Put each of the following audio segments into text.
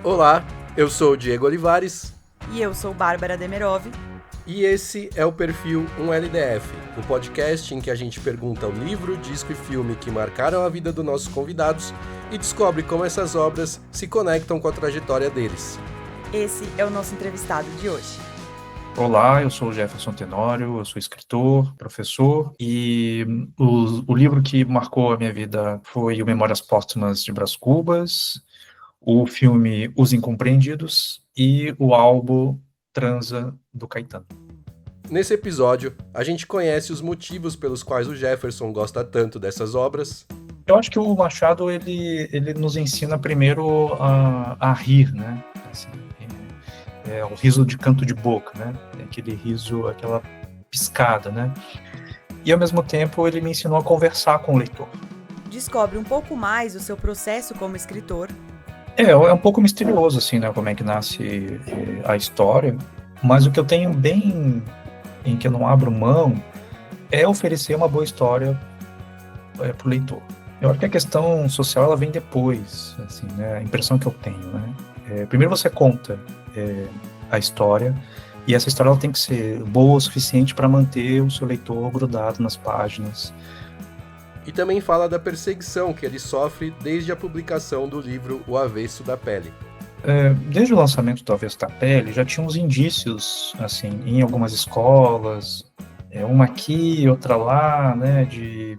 Olá, eu sou o Diego Olivares. E eu sou Bárbara Demerov. E esse é o Perfil 1LDF, o podcast em que a gente pergunta o livro, disco e filme que marcaram a vida dos nossos convidados e descobre como essas obras se conectam com a trajetória deles. Esse é o nosso entrevistado de hoje. Olá, eu sou o Jefferson Tenório, eu sou escritor, professor, e o livro que marcou a minha vida foi o Memórias Póstumas de Brás Cubas, o filme Os Incompreendidos e o álbum Transa, do Caetano. Nesse episódio, a gente conhece os motivos pelos quais o Jefferson gosta tanto dessas obras. Eu acho que o Machado, ele nos ensina primeiro a rir, né? Assim, é o riso de canto de boca, né? Aquele riso, aquela piscada, né? E, ao mesmo tempo, ele me ensinou a conversar com o leitor. Descobre um pouco mais o seu processo como escritor. É um pouco misterioso, assim, né? Como é que nasce a história. Mas o que eu tenho bem, em que eu não abro mão, é oferecer uma boa história para o leitor. Eu acho que a questão social, ela vem depois, assim, né? A impressão que eu tenho, né? Primeiro você conta a história, e essa história ela tem que ser boa o suficiente para manter o seu leitor grudado nas páginas. E também fala da perseguição que ele sofre desde a publicação do livro O Avesso da Pele. Desde o lançamento do Avesso da Pele, já tinha uns indícios, assim, em algumas escolas, uma aqui, outra lá, né, de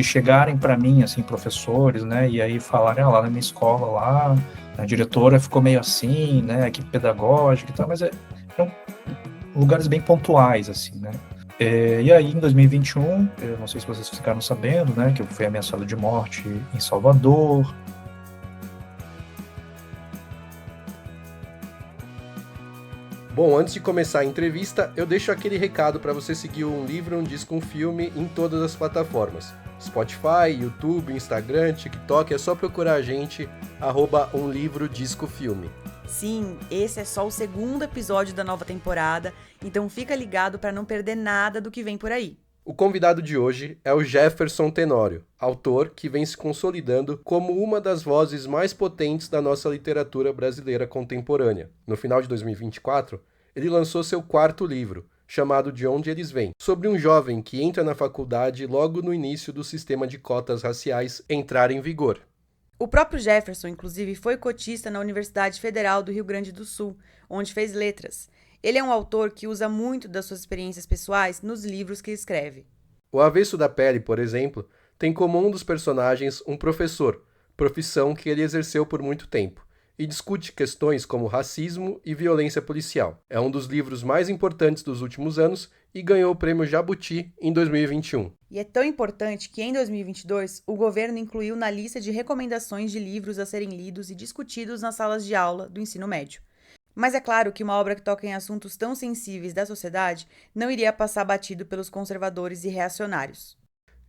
chegarem para mim, assim, professores, né, e aí falarem, lá na minha escola, lá, a diretora ficou meio assim, né, a equipe pedagógica e tal, mas eram lugares bem pontuais, assim, né. E aí, em 2021, eu não sei se vocês ficaram sabendo, né, que eu fui ameaçado de morte em Salvador. Bom, antes de começar a entrevista, eu deixo aquele recado para você seguir Um Livro, Um Disco, Um Filme em todas as plataformas. Spotify, YouTube, Instagram, TikTok, é só procurar a gente, @umlivrodiscofilme. Sim, esse é só o segundo episódio da nova temporada, então fica ligado para não perder nada do que vem por aí. O convidado de hoje é o Jefferson Tenório, autor que vem se consolidando como uma das vozes mais potentes da nossa literatura brasileira contemporânea. No final de 2024, ele lançou seu quarto livro, chamado De Onde Eles Vêm, sobre um jovem que entra na faculdade logo no início do sistema de cotas raciais entrar em vigor. O próprio Jefferson, inclusive, foi cotista na Universidade Federal do Rio Grande do Sul, onde fez letras. Ele é um autor que usa muito das suas experiências pessoais nos livros que escreve. O Avesso da Pele, por exemplo, tem como um dos personagens um professor, profissão que ele exerceu por muito tempo, e discute questões como racismo e violência policial. É um dos livros mais importantes dos últimos anos e ganhou o Prêmio Jabuti em 2021. E é tão importante que em 2022 o governo incluiu na lista de recomendações de livros a serem lidos e discutidos nas salas de aula do ensino médio. Mas é claro que uma obra que toca em assuntos tão sensíveis da sociedade não iria passar batido pelos conservadores e reacionários.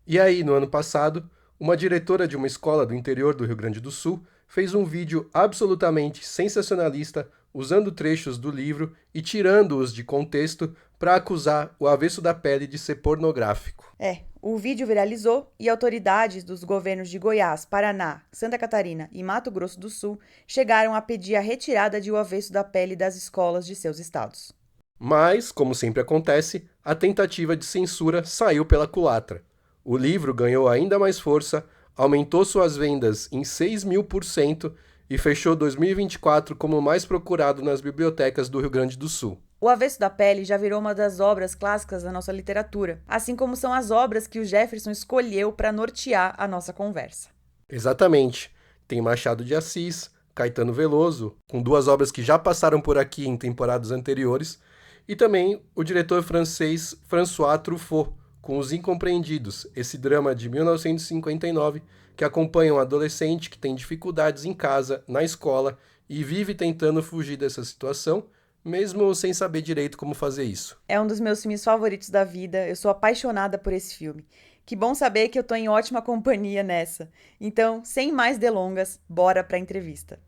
E aí, no ano passado, uma diretora de uma escola do interior do Rio Grande do Sul fez um vídeo absolutamente sensacionalista usando trechos do livro e tirando-os de contexto para acusar O Avesso da Pele de ser pornográfico. O vídeo viralizou e autoridades dos governos de Goiás, Paraná, Santa Catarina e Mato Grosso do Sul chegaram a pedir a retirada de O Avesso da Pele das escolas de seus estados. Mas, como sempre acontece, a tentativa de censura saiu pela culatra. O livro ganhou ainda mais força, aumentou suas vendas em 6.000% e fechou 2024 como o mais procurado nas bibliotecas do Rio Grande do Sul. O Avesso da Pele já virou uma das obras clássicas da nossa literatura, assim como são as obras que o Jefferson escolheu para nortear a nossa conversa. Exatamente. Tem Machado de Assis, Caetano Veloso, com duas obras que já passaram por aqui em temporadas anteriores, e também o diretor francês François Truffaut, com Os Incompreendidos, esse drama de 1959 que acompanha um adolescente que tem dificuldades em casa, na escola, e vive tentando fugir dessa situação, mesmo sem saber direito como fazer isso. É um dos meus filmes favoritos da vida, eu sou apaixonada por esse filme. Que bom saber que eu tô em ótima companhia nessa. Então, sem mais delongas, bora pra entrevista.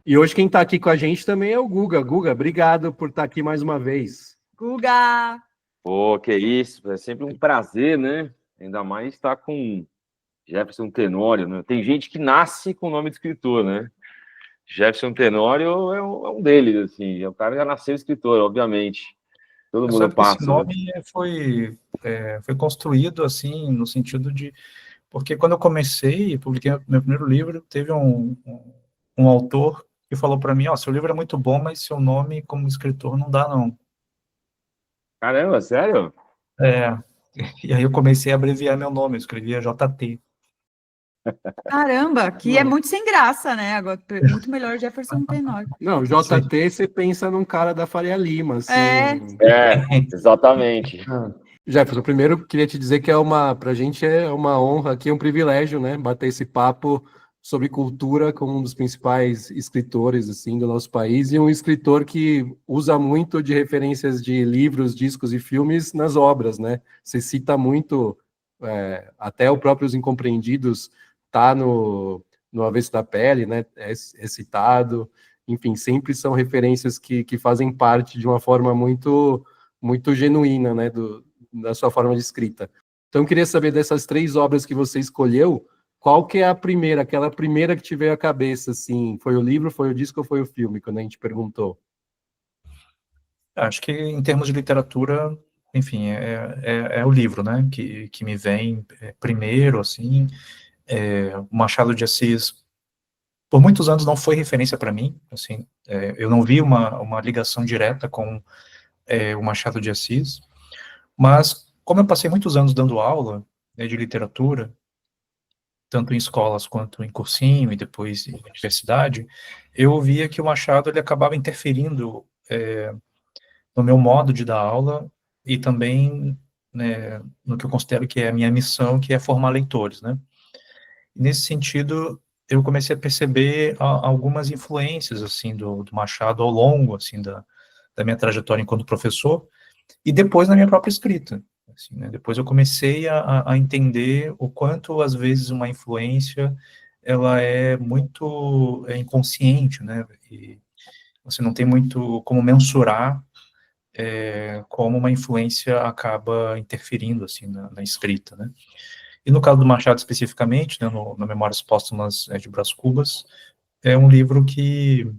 E hoje quem tá aqui com a gente também é o Guga. Guga, obrigado por estar aqui mais uma vez. Guga! Pô, que isso, é sempre um prazer, né? Ainda mais estar com Jefferson Tenório, né? Tem gente que nasce com o nome de escritor, né? Jefferson Tenório é um deles, assim. O cara já nasceu escritor, obviamente. Todo mundo Sabe que esse passa, né? nome foi construído assim, no sentido de... Porque quando eu comecei, publiquei meu primeiro livro, teve um autor que falou para mim, seu livro é muito bom, mas seu nome como escritor não dá, não. Caramba, sério? É, e aí eu comecei a abreviar meu nome, eu escrevia JT. Caramba, que é muito sem graça, né? Agora, muito melhor Jefferson Tenório. Não, JT, você pensa num cara da Faria Lima, É. assim. Exatamente. Jefferson, primeiro queria te dizer que pra gente é uma honra aqui, é um privilégio, né, bater esse papo sobre cultura com um dos principais escritores, assim, do nosso país, e um escritor que usa muito de referências de livros, discos e filmes nas obras, né? Você cita muito, até o próprio Os Incompreendidos tá no Avesso da Pele, né, é citado, enfim, sempre são referências que fazem parte de uma forma muito genuína, né, da sua forma de escrita. Então, eu queria saber dessas 3 obras que você escolheu, qual que é aquela primeira que te veio à cabeça, assim, foi o livro, foi o disco ou foi o filme, quando a gente perguntou? Acho que em termos de literatura, enfim, é o livro, né, que me vem primeiro, assim. O Machado de Assis, por muitos anos não foi referência para mim, assim, eu não vi uma ligação direta com o Machado de Assis, mas como eu passei muitos anos dando aula, né, de literatura, tanto em escolas quanto em cursinho e depois em universidade, eu via que o Machado ele acabava interferindo no meu modo de dar aula e também, né, no que eu considero que é a minha missão, que é formar leitores, né? E nesse sentido, eu comecei a perceber algumas influências, assim, do Machado ao longo, assim, da minha trajetória enquanto professor e depois na minha própria escrita. Assim, né? Depois eu comecei a entender o quanto, às vezes, uma influência, ela é muito inconsciente, né? E você não tem muito como mensurar como uma influência acaba interferindo, assim, na escrita, né? E no caso do Machado especificamente, né, no Memórias Póstumas de Brás Cubas, é um livro que,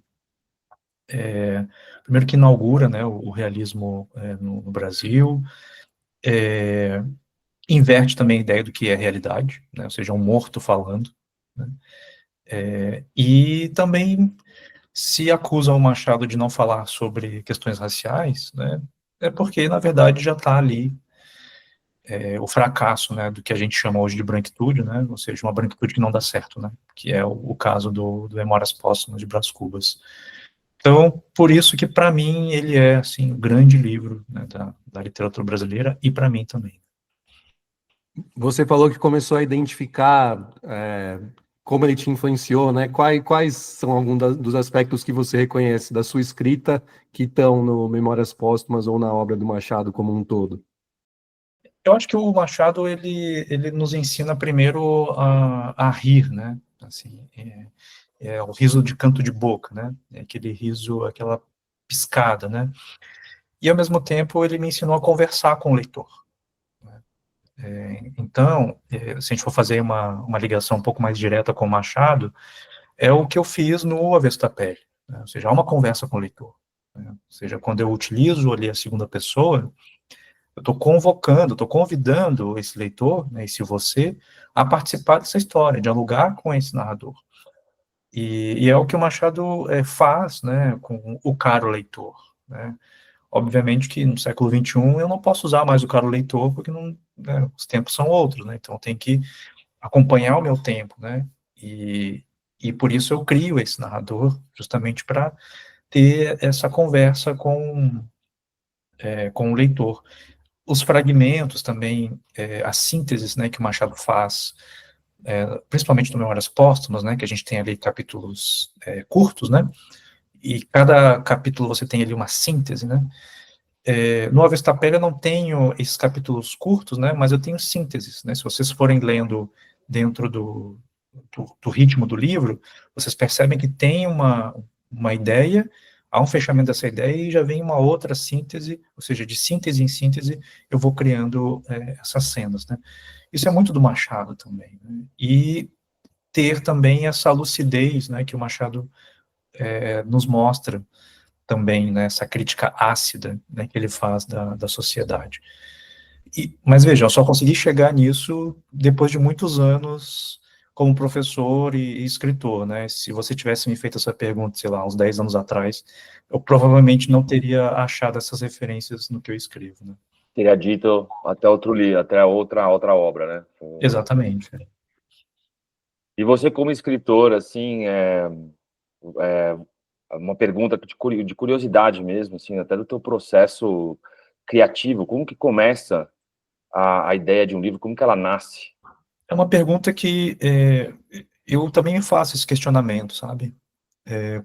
primeiro que inaugura, né, o realismo no Brasil, inverte também a ideia do que é realidade, né, ou seja, um morto falando, né, e também se acusa o Machado de não falar sobre questões raciais, né, é porque, na verdade, já está ali o fracasso, né, do que a gente chama hoje de branquitude, né, ou seja, uma branquitude que não dá certo, né, que é o caso do Memórias Póstumas de Brás Cubas. Então, por isso que, para mim, ele é, assim, um grande livro, né, da literatura brasileira, e para mim também. Você falou que começou a identificar como ele te influenciou, né? Quais são alguns dos aspectos que você reconhece da sua escrita que estão no Memórias Póstumas ou na obra do Machado como um todo? Eu acho que o Machado, ele nos ensina primeiro a rir, né, assim, é o riso de canto de boca, né, é aquele riso, aquela piscada, né, e ao mesmo tempo ele me ensinou a conversar com o leitor. Então, se a gente for fazer uma ligação um pouco mais direta com o Machado, é o que eu fiz no Avesso da Pele, né, ou seja, há uma conversa com o leitor, né, ou seja, quando eu utilizo ali a segunda pessoa, eu estou convocando, estou convidando esse leitor, né, esse você, a participar dessa história, dialogar com esse narrador. E é o que o Machado faz, né, com o caro leitor, né. Obviamente que no século XXI eu não posso usar mais o caro leitor, porque não, né, os tempos são outros, né, então tem que acompanhar o meu tempo, né, e por isso eu crio esse narrador, justamente para ter essa conversa com o leitor. Os fragmentos também, as sínteses, né, que o Machado faz, principalmente no Memórias Póstumas, né, que a gente tem ali capítulos curtos, né, e cada capítulo você tem ali uma síntese, né. No Avesso da Pele eu não tenho esses capítulos curtos, né, mas eu tenho sínteses, né, se vocês forem lendo dentro do ritmo do livro, vocês percebem que tem uma ideia, há um fechamento dessa ideia e já vem uma outra síntese, ou seja, de síntese em síntese, eu vou criando essas cenas, né. Isso é muito do Machado também, né? E ter também essa lucidez, né, que o Machado nos mostra também, né, essa crítica ácida, né, que ele faz da sociedade. Mas veja, eu só consegui chegar nisso depois de muitos anos como professor e escritor, né? Se você tivesse me feito essa pergunta, sei lá, uns 10 anos atrás, eu provavelmente não teria achado essas referências no que eu escrevo, né? Teria dito até outro livro, até outra obra, né? Exatamente. E você como escritor, assim, uma pergunta de curiosidade mesmo, assim, até do teu processo criativo, como que começa a ideia de um livro, como que ela nasce? É uma pergunta que eu também faço esse questionamento, sabe?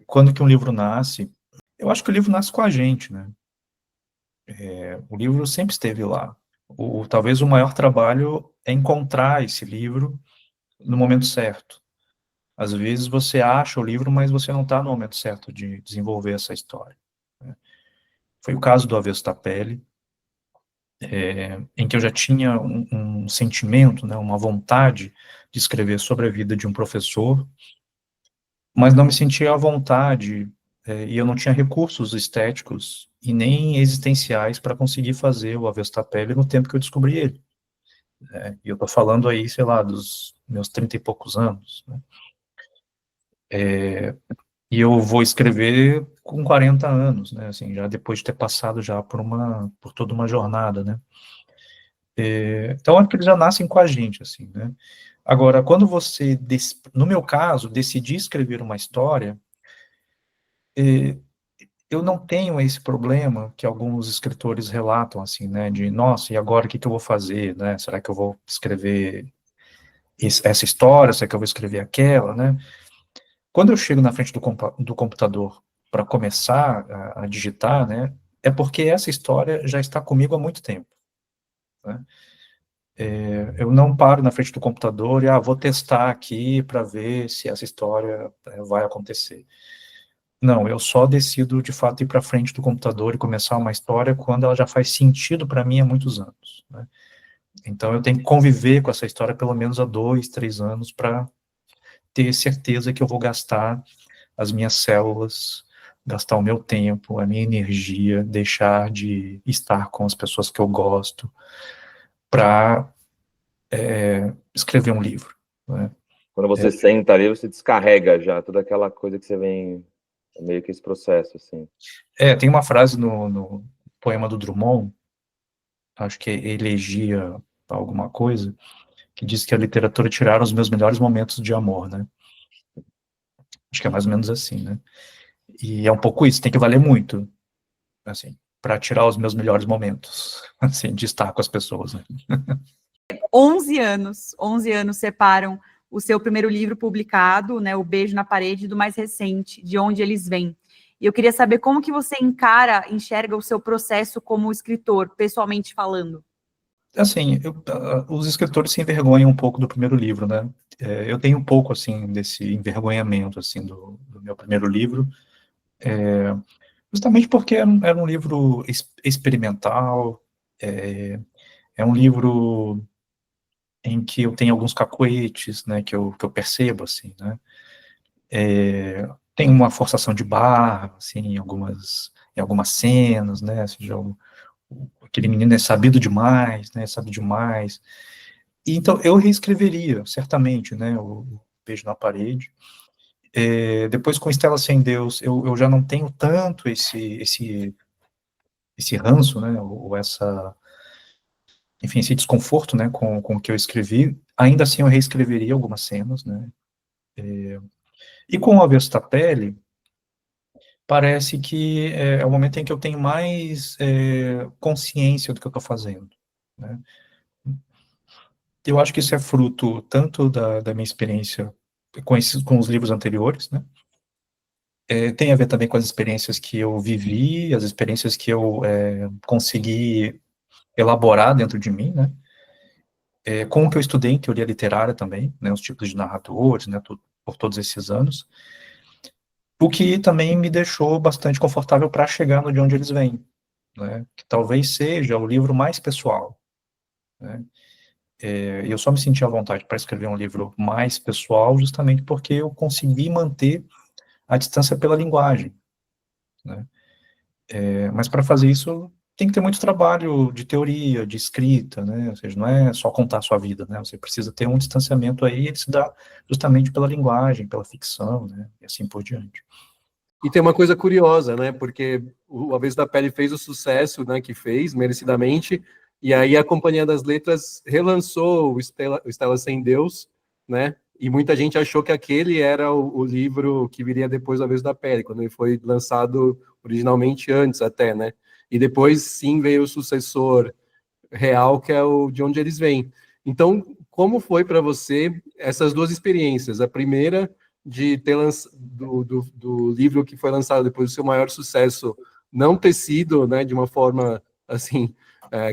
Quando que um livro nasce? Eu acho que o livro nasce com a gente, né? O livro sempre esteve lá. Talvez o maior trabalho é encontrar esse livro no momento certo. Às vezes você acha o livro, mas você não está no momento certo de desenvolver essa história, né? Foi o caso do Avesso da Pele, em que eu já tinha um sentimento, né, uma vontade de escrever sobre a vida de um professor, mas não me sentia à vontade, e eu não tinha recursos estéticos e nem existenciais para conseguir fazer o Avesso da Pele no tempo que eu descobri ele. E eu estou falando aí, sei lá, dos meus 30 e poucos anos, né? E eu vou escrever com 40 anos, né, assim, já depois de ter passado já por toda uma jornada, né. Então, acho que eles já nascem com a gente, assim, né. Agora, quando você, no meu caso, decidi escrever uma história, eu não tenho esse problema que alguns escritores relatam, assim, né, de, nossa, e agora o que que eu vou fazer, né, será que eu vou escrever essa história, será que eu vou escrever aquela, né. Quando eu chego na frente do computador para começar a digitar, né, é porque essa história já está comigo há muito tempo, né. Eu não paro na frente do computador e, vou testar aqui para ver se essa história vai acontecer. Não, eu só decido, de fato, ir para frente do computador e começar uma história quando ela já faz sentido para mim há muitos anos, né. Então, eu tenho que conviver com essa história pelo menos há 2, 3 anos para ter certeza que eu vou gastar as minhas células, gastar o meu tempo, a minha energia, deixar de estar com as pessoas que eu gosto para escrever um livro, né? Quando você senta ali, você descarrega já toda aquela coisa que você vem, meio que esse processo, assim. Tem uma frase no poema do Drummond, acho que é Elegia alguma coisa, que diz que a literatura tiraram os meus melhores momentos de amor, né? Acho que é mais ou menos assim, né? E é um pouco isso, tem que valer muito, assim, para tirar os meus melhores momentos, assim, de estar com as pessoas, né? 11 anos separam o seu primeiro livro publicado, né, O Beijo na Parede, do mais recente, De Onde Eles Vêm. E eu queria saber como que você enxerga o seu processo como escritor, pessoalmente falando. Assim, os escritores se envergonham um pouco do primeiro livro, né? Eu tenho um pouco, assim, desse envergonhamento, assim, do meu primeiro livro, justamente porque era um livro experimental, é um livro em que eu tenho alguns cacoetes, né, que eu percebo, assim, né? Tem uma forçação de barra, assim, em algumas cenas, né, assim, aquele menino é sabido demais, né, sabe demais. E, então, eu reescreveria, certamente, né, o Beijo na Parede. Depois, com Estela Sem Deus, eu já não tenho tanto esse ranço, né, ou enfim, esse desconforto, né, com o que eu escrevi. Ainda assim, eu reescreveria algumas cenas, né. E com o Avesso da Pele, parece que é o momento em que eu tenho mais consciência do que eu estou fazendo, né. Eu acho que isso é fruto tanto da minha experiência com os livros anteriores, né. Tem a ver também com as experiências que eu vivi, as experiências que eu consegui elaborar dentro de mim, né. Com o que eu estudei em teoria literária também, né, os tipos de narradores, né, por todos esses anos, o que também me deixou bastante confortável para chegar no De Onde Eles Vêm, né, que talvez seja o livro mais pessoal, né. Eu só me senti à vontade para escrever um livro mais pessoal justamente porque eu consegui manter à distância pela linguagem, né? Mas para fazer isso tem que ter muito trabalho de teoria, de escrita, né? Ou seja, não é só contar a sua vida, né? Você precisa ter um distanciamento aí, ele se dá justamente pela linguagem, pela ficção, né? E assim por diante. E tem uma coisa curiosa, né? Porque o Avesso da Pele fez o sucesso, né, que fez, merecidamente, e aí a Companhia das Letras relançou o Estela Sem Deus, né? E muita gente achou que aquele era o livro que viria depois do Avesso da Pele, quando ele foi lançado originalmente antes até, né? E depois sim veio o sucessor real, que é o De Onde Eles Vêm. Então, como foi para você essas duas experiências? A primeira de ter do livro que foi lançado depois do seu maior sucesso não ter sido, né, de uma forma assim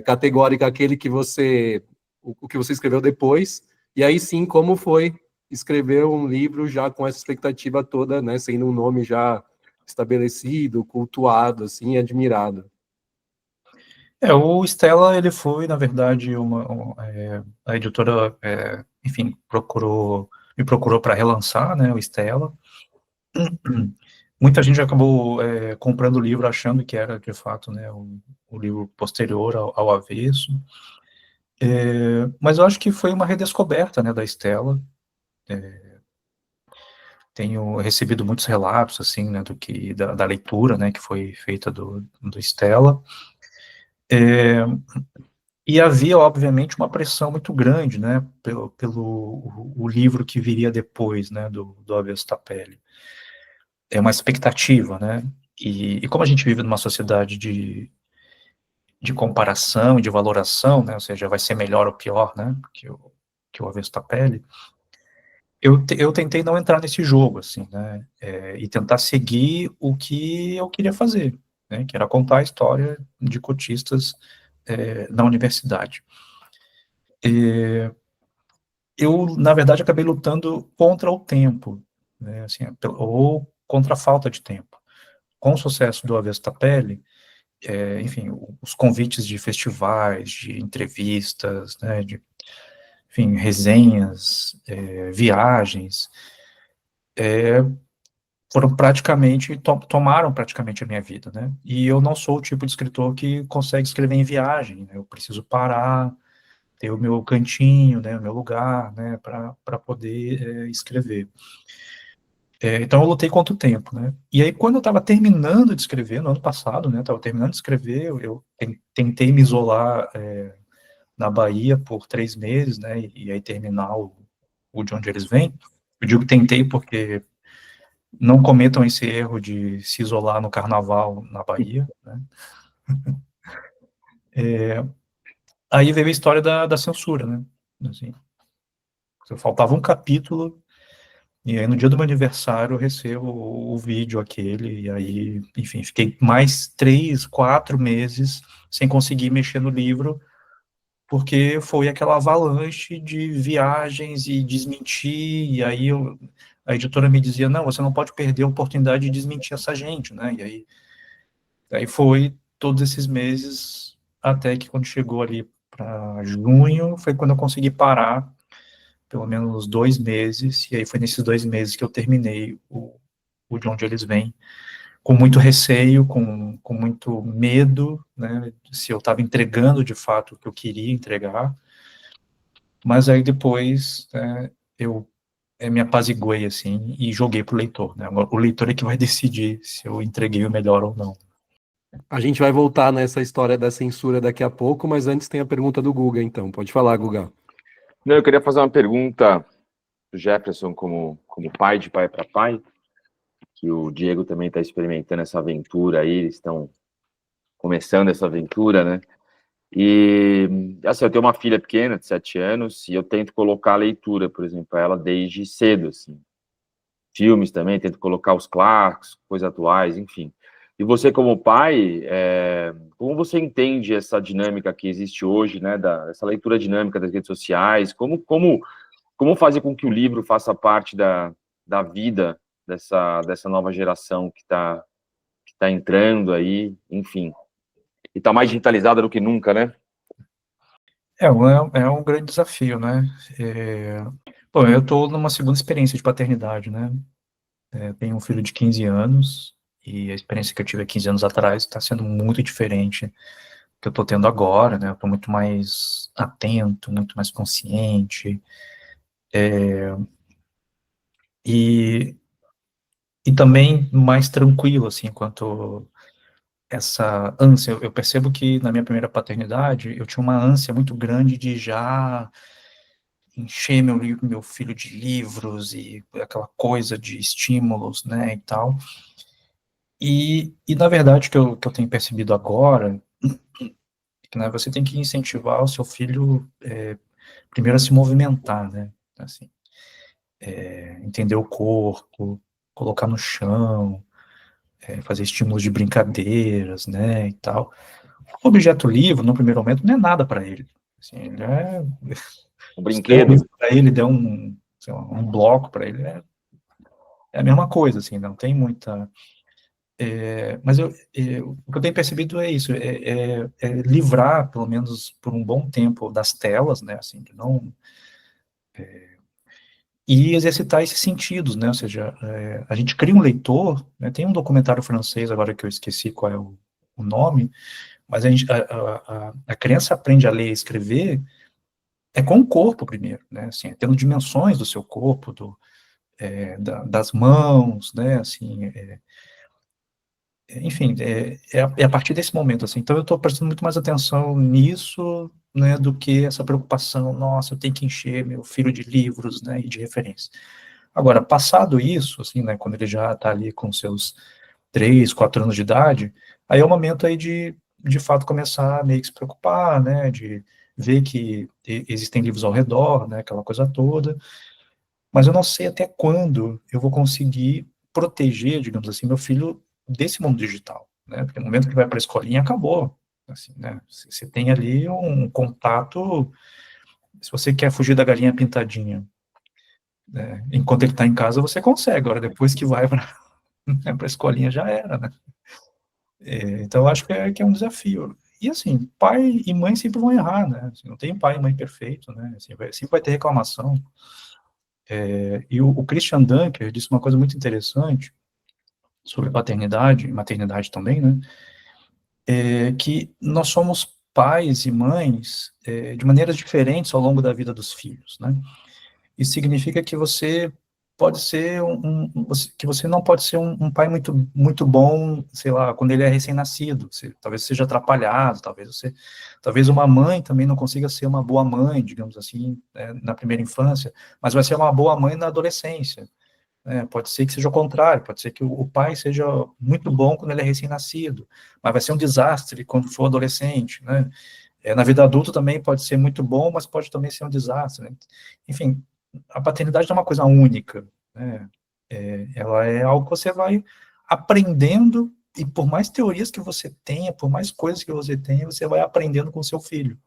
categórica aquele que você o que você escreveu depois, e aí sim como foi escrever um livro já com essa expectativa toda, né, sendo um nome já estabelecido, cultuado, assim, admirado. O Stella, ele foi, na verdade, a editora, enfim, me procurou para relançar, né, o Stella. Muita gente acabou comprando o livro achando que era, de fato, né, o livro posterior ao Avesso. Mas eu acho que foi uma redescoberta, né, da Stella. Tenho recebido muitos relatos, assim, né, da leitura, né, que foi feita do Stella. E havia, obviamente, uma pressão muito grande, né, pelo o livro que viria depois, né, do Avesso da Pele. É uma expectativa, né, e como a gente vive numa sociedade de comparação e de valoração, né, ou seja, vai ser melhor ou pior, né, que o Avesso da Pele, eu tentei não entrar nesse jogo, assim, né, e tentar seguir o que eu queria fazer, né, que era contar a história de cotistas na universidade. Eu, na verdade, acabei lutando contra o tempo, né, assim, ou contra a falta de tempo. Com o sucesso do Avesso da Pele, enfim, os convites de festivais, de entrevistas, né, enfim, resenhas, viagens, tomaram praticamente a minha vida, né, e eu não sou o tipo de escritor que consegue escrever em viagem, né, eu preciso parar, ter o meu cantinho, né, o meu lugar, né, para poder escrever. Então eu lutei contra o tempo, né, e aí quando eu estava terminando de escrever, no ano passado, né, estava terminando de escrever, eu tentei me isolar na Bahia por 3 meses, né, e aí terminar o De Onde Eles Vêm. Eu digo tentei porque não cometam esse erro de se isolar no carnaval na Bahia, né. Aí veio a história da censura, né, assim, faltava um capítulo, e aí no dia do meu aniversário eu recebo o vídeo aquele, e aí, enfim, fiquei mais 3, 4 meses sem conseguir mexer no livro, porque foi aquela avalanche de viagens e desmentir, e aí a editora me dizia, não, você não pode perder a oportunidade de desmentir essa gente, né, e aí foi todos esses meses, até que quando chegou ali para junho, foi quando eu consegui parar, pelo menos 2 meses, e aí foi nesses 2 meses que eu terminei o De Onde Eles Vêm, com muito receio, com muito medo, né, se eu estava entregando de fato o que eu queria entregar, mas aí depois eu me apaziguei, assim, e joguei para o leitor, né, o leitor é que vai decidir se eu entreguei o melhor ou não. A gente vai voltar nessa história da censura daqui a pouco, mas antes tem a pergunta do Guga, então. Pode falar, Guga. Não, eu queria fazer uma pergunta pro Jefferson como pai de pai para pai, que o Diego também está experimentando essa aventura aí, eles estão começando essa aventura, né? E, assim, eu tenho uma filha pequena, de 7 anos, e eu tento colocar a leitura, por exemplo, para ela desde cedo, assim. Filmes também, tento colocar os clássicos, coisas atuais, enfim. E você, como pai, como você entende essa dinâmica que existe hoje, né, essa leitura dinâmica das redes sociais? Como fazer com que o livro faça parte da vida dessa nova geração que tá entrando aí, enfim, e está mais digitalizada do que nunca, né? É um grande desafio, né, bom, eu estou numa segunda experiência de paternidade, né, Tenho um filho de 15 anos, e a experiência que eu tive há 15 anos atrás está sendo muito diferente do que eu estou tendo agora, né? Eu estou muito mais atento, muito mais consciente, e, e também mais tranquilo, assim, quanto essa ânsia. Eu percebo que na minha primeira paternidade eu tinha uma ânsia muito grande de já encher meu filho de livros e aquela coisa de estímulos, né, e tal. E na verdade, que eu tenho percebido agora, né, você tem que incentivar o seu filho, primeiro a se movimentar, né, assim, entender o corpo, colocar no chão, fazer estímulos de brincadeiras, né, e tal. O objeto livre, no primeiro momento, não é nada para ele. Assim, ele Um se der um brinquedo. livro para ele, der sei lá, um bloco para ele, é a mesma coisa, assim, não tem muita... mas o que eu tenho percebido é isso, livrar, pelo menos por um bom tempo, das telas, né, assim, de não... E exercitar esses sentidos, né, ou seja, a gente cria um leitor, né, tem um documentário francês, agora que eu esqueci qual é o nome, mas a criança aprende a ler e escrever com o corpo primeiro, né, assim, tendo dimensões do seu corpo, das mãos, né, assim, enfim, a partir desse momento, assim, então eu estou prestando muito mais atenção nisso, né, do que essa preocupação, nossa, eu tenho que encher meu filho de livros, né, e de referência. Agora, passado isso, assim, né, quando ele já está ali com seus 3, 4 anos de idade, aí é o momento aí de fato, começar a meio que se preocupar, né, de ver que existem livros ao redor, né, aquela coisa toda, mas eu não sei até quando eu vou conseguir proteger, digamos assim, meu filho desse mundo digital, né? Porque no momento que vai para a escolinha, acabou, assim, né? Você tem ali um contato, se você quer fugir da galinha pintadinha, né? Enquanto ele está em casa, você consegue, agora depois que vai para a escolinha, já era, né? Então, eu acho que é um desafio. E, assim, pai e mãe sempre vão errar, né? Assim, não tem pai e mãe perfeito, né? Assim, sempre vai ter reclamação. E o Christian Dunker disse uma coisa muito interessante sobre paternidade e maternidade também, né? Que nós somos pais e mães de maneiras diferentes ao longo da vida dos filhos, né? Isso significa que você pode ser que você não pode ser um pai muito bom, sei lá, quando ele é recém-nascido, talvez seja atrapalhado, talvez uma mãe também não consiga ser uma boa mãe, digamos assim, na primeira infância, mas vai ser uma boa mãe na adolescência. Pode ser que seja o contrário, pode ser que o pai seja muito bom quando ele é recém-nascido, mas vai ser um desastre quando for adolescente, né? Na vida adulta também pode ser muito bom, mas pode também ser um desastre, né? Enfim, a paternidade não é uma coisa única, né? Ela é algo que você vai aprendendo, e por mais teorias que você tenha, por mais coisas que você tenha, você vai aprendendo com o seu filho.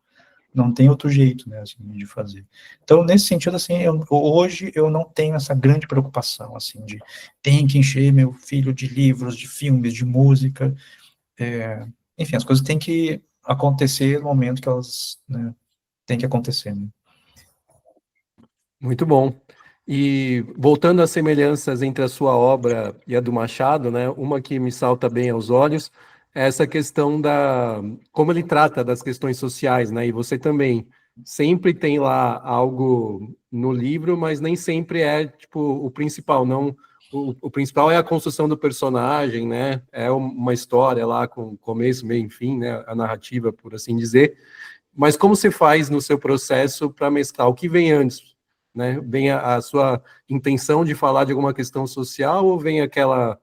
Não tem outro jeito, né, assim, de fazer. Então, nesse sentido, assim, hoje eu não tenho essa grande preocupação, assim, de tem que encher meu filho de livros, de filmes, de música. Enfim, as coisas têm que acontecer no momento que elas, né, têm que acontecer, né? Muito bom. E voltando às semelhanças entre a sua obra e a do Machado, né, uma que me salta bem aos olhos é essa questão da como ele trata das questões sociais, né? E você também sempre tem lá algo no livro, mas nem sempre é tipo o principal, não. O principal é a construção do personagem, né? É uma história lá com começo, meio e fim, né? A narrativa, por assim dizer. Mas como você faz no seu processo para mesclar o que vem antes, né? Vem a sua intenção de falar de alguma questão social ou vem aquela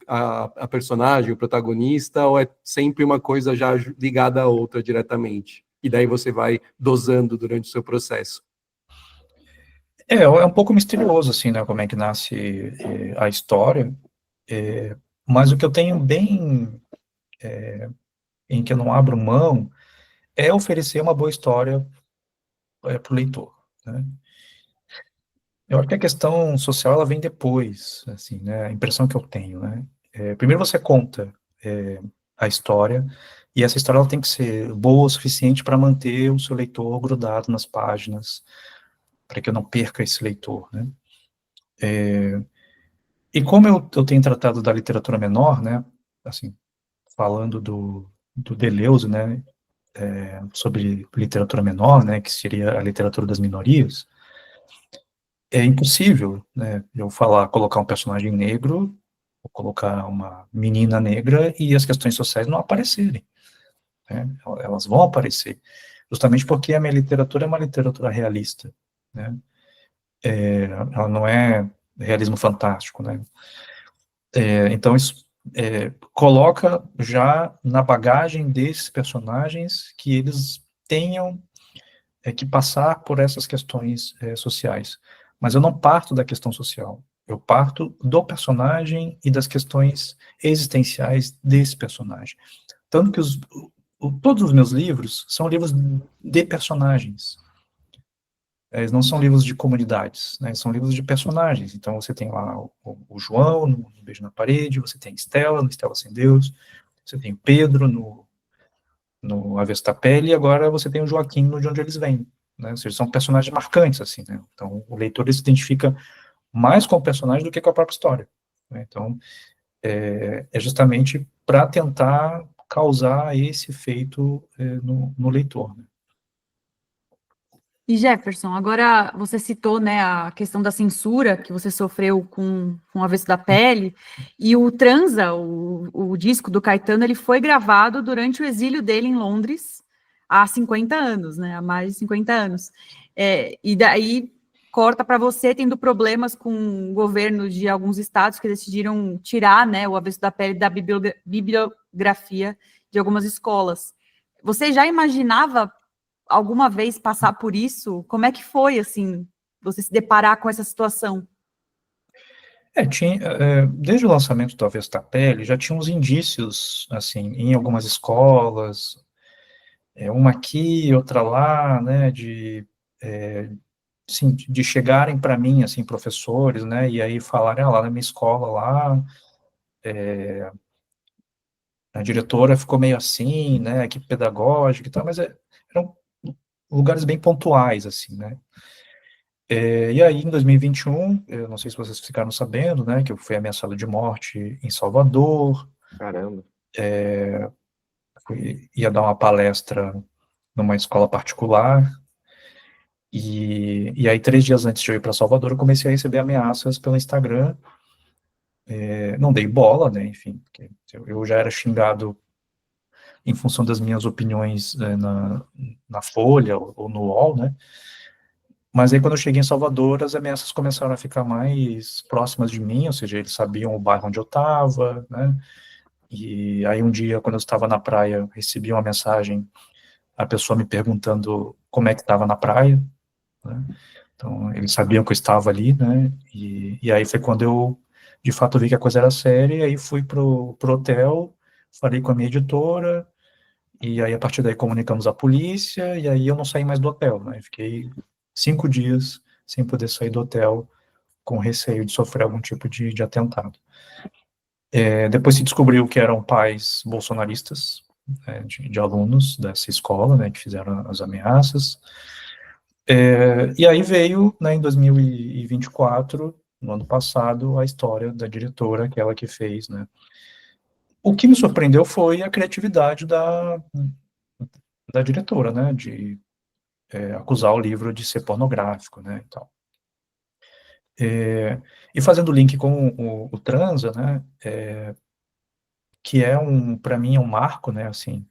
a personagem, o protagonista, ou é sempre uma coisa já ligada à outra diretamente? E daí você vai dosando durante o seu processo. É um pouco misterioso, assim, né, como é que nasce a história, mas o que eu tenho bem, em que eu não abro mão, é oferecer uma boa história para o leitor, né? Eu acho que a questão social, ela vem depois, assim, né, a impressão que eu tenho, né? Primeiro você conta a história, e essa história ela tem que ser boa o suficiente para manter o seu leitor grudado nas páginas, para que eu não perca esse leitor, né? E como eu tenho tratado da literatura menor, né, assim, falando do Deleuze, né, sobre literatura menor, né, que seria a literatura das minorias, é impossível, né, eu colocar um personagem negro, ou colocar uma menina negra e as questões sociais não aparecerem, né, elas vão aparecer, justamente porque a minha literatura é uma literatura realista, né, ela não é realismo fantástico, né, então isso coloca já na bagagem desses personagens que eles tenham que passar por essas questões sociais. Mas eu não parto da questão social. Eu parto do personagem e das questões existenciais desse personagem. Tanto que todos os meus livros são livros de personagens. Eles não são livros de comunidades, né? São livros de personagens. Então você tem lá o João no Beijo na Parede, você tem Estela no Estela Sem Deus, você tem Pedro no Avesso da Pele, e agora você tem o Joaquim no De Onde Eles Vêm, né? Ou seja, são personagens marcantes, assim, né? Então, o leitor ele se identifica mais com o personagem do que com a própria história, né? Então, é justamente para tentar causar esse efeito no leitor, né? E Jefferson, agora você citou, né, a questão da censura que você sofreu com o Avesso da Pele, e o Transa, o disco do Caetano, ele foi gravado durante o exílio dele em Londres, há 50 anos, né, há mais de 50 anos. E daí corta para você tendo problemas com o governo de alguns estados que decidiram tirar, né, o Avesso da Pele da bibliografia de algumas escolas. Você já imaginava alguma vez passar por isso? Como é que foi, assim, você se deparar com essa situação? Desde o lançamento do Avesso da Pele, já tinha uns indícios, assim, em algumas escolas, uma aqui, outra lá, né, assim, de chegarem para mim, assim, professores, né, e aí falarem, lá na minha escola, lá, a diretora ficou meio assim, né, equipe pedagógica e tal, mas eram lugares bem pontuais, assim, né. E aí, em 2021, eu não sei se vocês ficaram sabendo, né, que eu fui ameaçado de morte em Salvador, Caramba. ia dar uma palestra numa escola particular, e aí 3 dias antes de eu ir para Salvador, eu comecei a receber ameaças pelo Instagram, não dei bola, né, enfim, porque eu já era xingado em função das minhas opiniões na Folha ou no UOL, né, mas aí quando eu cheguei em Salvador, as ameaças começaram a ficar mais próximas de mim, ou seja, eles sabiam o bairro onde eu estava, né, e aí um dia, quando eu estava na praia, recebi uma mensagem, a pessoa me perguntando como é que estava na praia, né, então eles sabiam que eu estava ali, né, e aí foi quando eu, de fato, vi que a coisa era séria, e aí fui pro hotel, falei com a minha editora, e aí a partir daí comunicamos a polícia, e aí eu não saí mais do hotel, né, fiquei 5 dias sem poder sair do hotel, com receio de sofrer algum tipo de atentado. Depois se descobriu que eram pais bolsonaristas, né, de alunos dessa escola, né, que fizeram as ameaças. E aí veio, né, em 2024, no ano passado, a história da diretora, aquela que fez, né. O que me surpreendeu foi a criatividade da diretora, né, de acusar o livro de ser pornográfico, né, e tal. E fazendo link com o Transa, né, que para mim, é um marco, né, assim,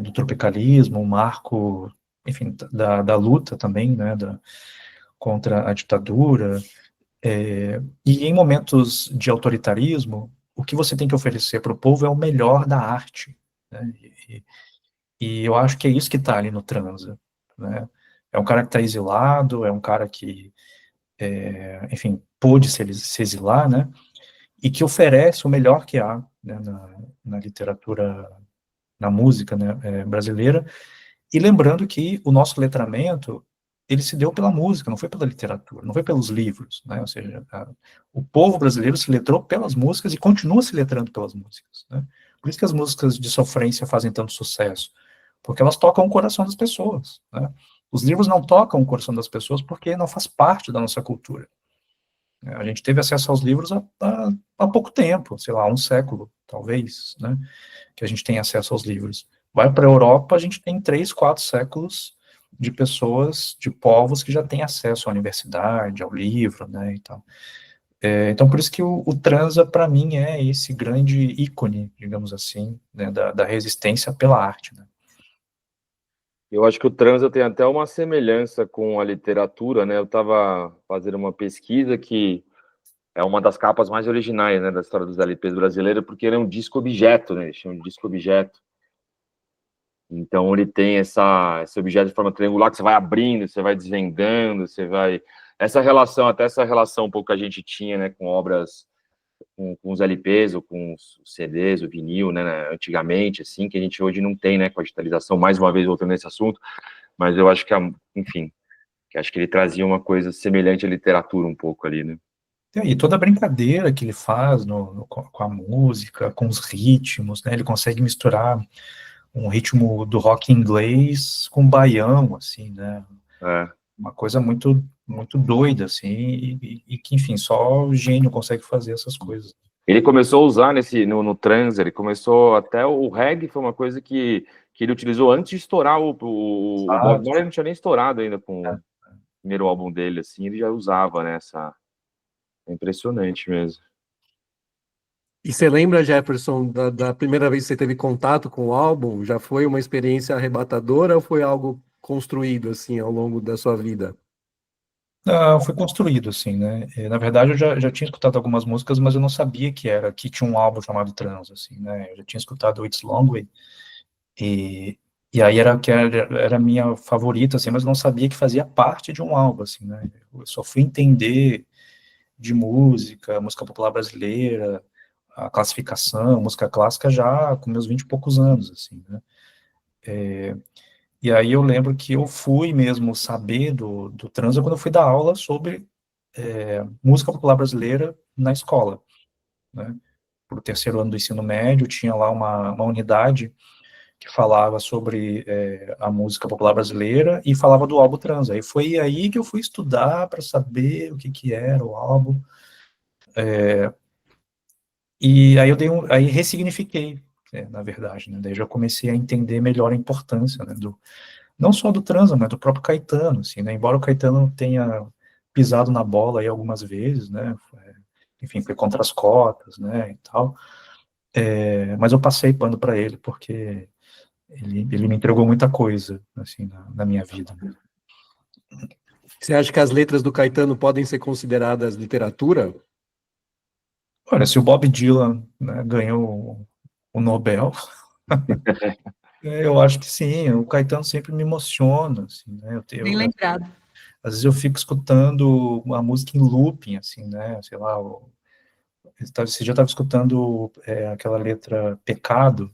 do tropicalismo, um marco, enfim, da luta também, né, contra a ditadura, e em momentos de autoritarismo, o que você tem que oferecer para o povo é o melhor da arte, né, e eu acho que é isso que está ali no Transa, né, é um cara que está exilado, é um cara que, enfim, pôde se exilar, né, e que oferece o melhor que há, né, na literatura, na música, né, brasileira, e lembrando que o nosso letramento, ele se deu pela música, não foi pela literatura, não foi pelos livros, né, ou seja, o povo brasileiro se letrou pelas músicas e continua se letrando pelas músicas, né, por isso que as músicas de sofrência fazem tanto sucesso, porque elas tocam o coração das pessoas, né, os livros não tocam o coração das pessoas porque não faz parte da nossa cultura, A gente teve acesso aos livros há pouco tempo, sei lá, um século, talvez, né, que a gente tem acesso aos livros. Vai para a Europa, a gente tem 3, 4 séculos de pessoas, de povos que já têm acesso à universidade, ao livro, né, e tal. Então, por isso que o transa, para mim, é esse grande ícone, digamos assim, né, da resistência pela arte, né. Eu acho que o transa tem até uma semelhança com a literatura, né? Eu estava fazendo uma pesquisa que é uma das capas mais originais, né, da história dos LPs brasileiros, porque ele é um disco-objeto, né? Eles chamam de disco-objeto. Então ele tem esse objeto de forma triangular que você vai abrindo, você vai desvendando, você vai... Essa relação um pouco que a gente tinha, né, com obras, com os LPs ou com os CDs, o vinil, né, antigamente, assim, que a gente hoje não tem, né, com a digitalização, mais uma vez voltando nesse assunto, mas eu acho que, enfim, que acho que ele trazia uma coisa semelhante à literatura um pouco ali, né. E toda a brincadeira que ele faz com a música, com os ritmos, né, ele consegue misturar um ritmo do rock inglês com baião, assim, né, uma coisa muito, muito doida, assim, e que, enfim, só o gênio consegue fazer essas coisas. Ele começou a usar no trance, ele começou até o reggae, foi uma coisa que ele utilizou antes de estourar o Bob Marley não tinha nem estourado ainda com o primeiro álbum dele, assim, ele já usava, né, é impressionante mesmo. E você lembra, Jefferson, da primeira vez que você teve contato com o álbum? Já foi uma experiência arrebatadora ou foi algo construído, assim, ao longo da sua vida? Foi construído, assim, né, na verdade eu já tinha escutado algumas músicas, mas eu não sabia que tinha um álbum chamado Trans, assim, né, eu já tinha escutado It's Long Way, e aí era a minha favorita, assim, mas eu não sabia que fazia parte de um álbum, assim, né, eu só fui entender de música popular brasileira, a classificação, música clássica já com meus 20 e poucos anos, assim, né. E aí eu lembro que eu fui mesmo saber do transa quando eu fui dar aula sobre música popular brasileira na escola, né. Pro terceiro ano do ensino médio, tinha lá uma unidade que falava sobre a música popular brasileira e falava do álbum Transa. E foi aí que eu fui estudar para saber o que era o álbum. E aí aí ressignifiquei, na verdade, né? Daí já comecei a entender melhor a importância, né, não só do Transa, mas do próprio Caetano, assim, né? Embora o Caetano tenha pisado na bola aí algumas vezes, né? Enfim, foi contra as cotas, né, e tal. Mas eu passei pano para ele, porque ele me entregou muita coisa, assim, na minha vida. Você acha que as letras do Caetano podem ser consideradas literatura? Olha, se o Bob Dylan, né, ganhou o Nobel, eu acho que sim. O Caetano sempre me emociona, assim, né? Bem lembrado. Às vezes eu fico escutando uma música em looping, assim, né? Sei lá, você já estava escutando aquela letra Pecado,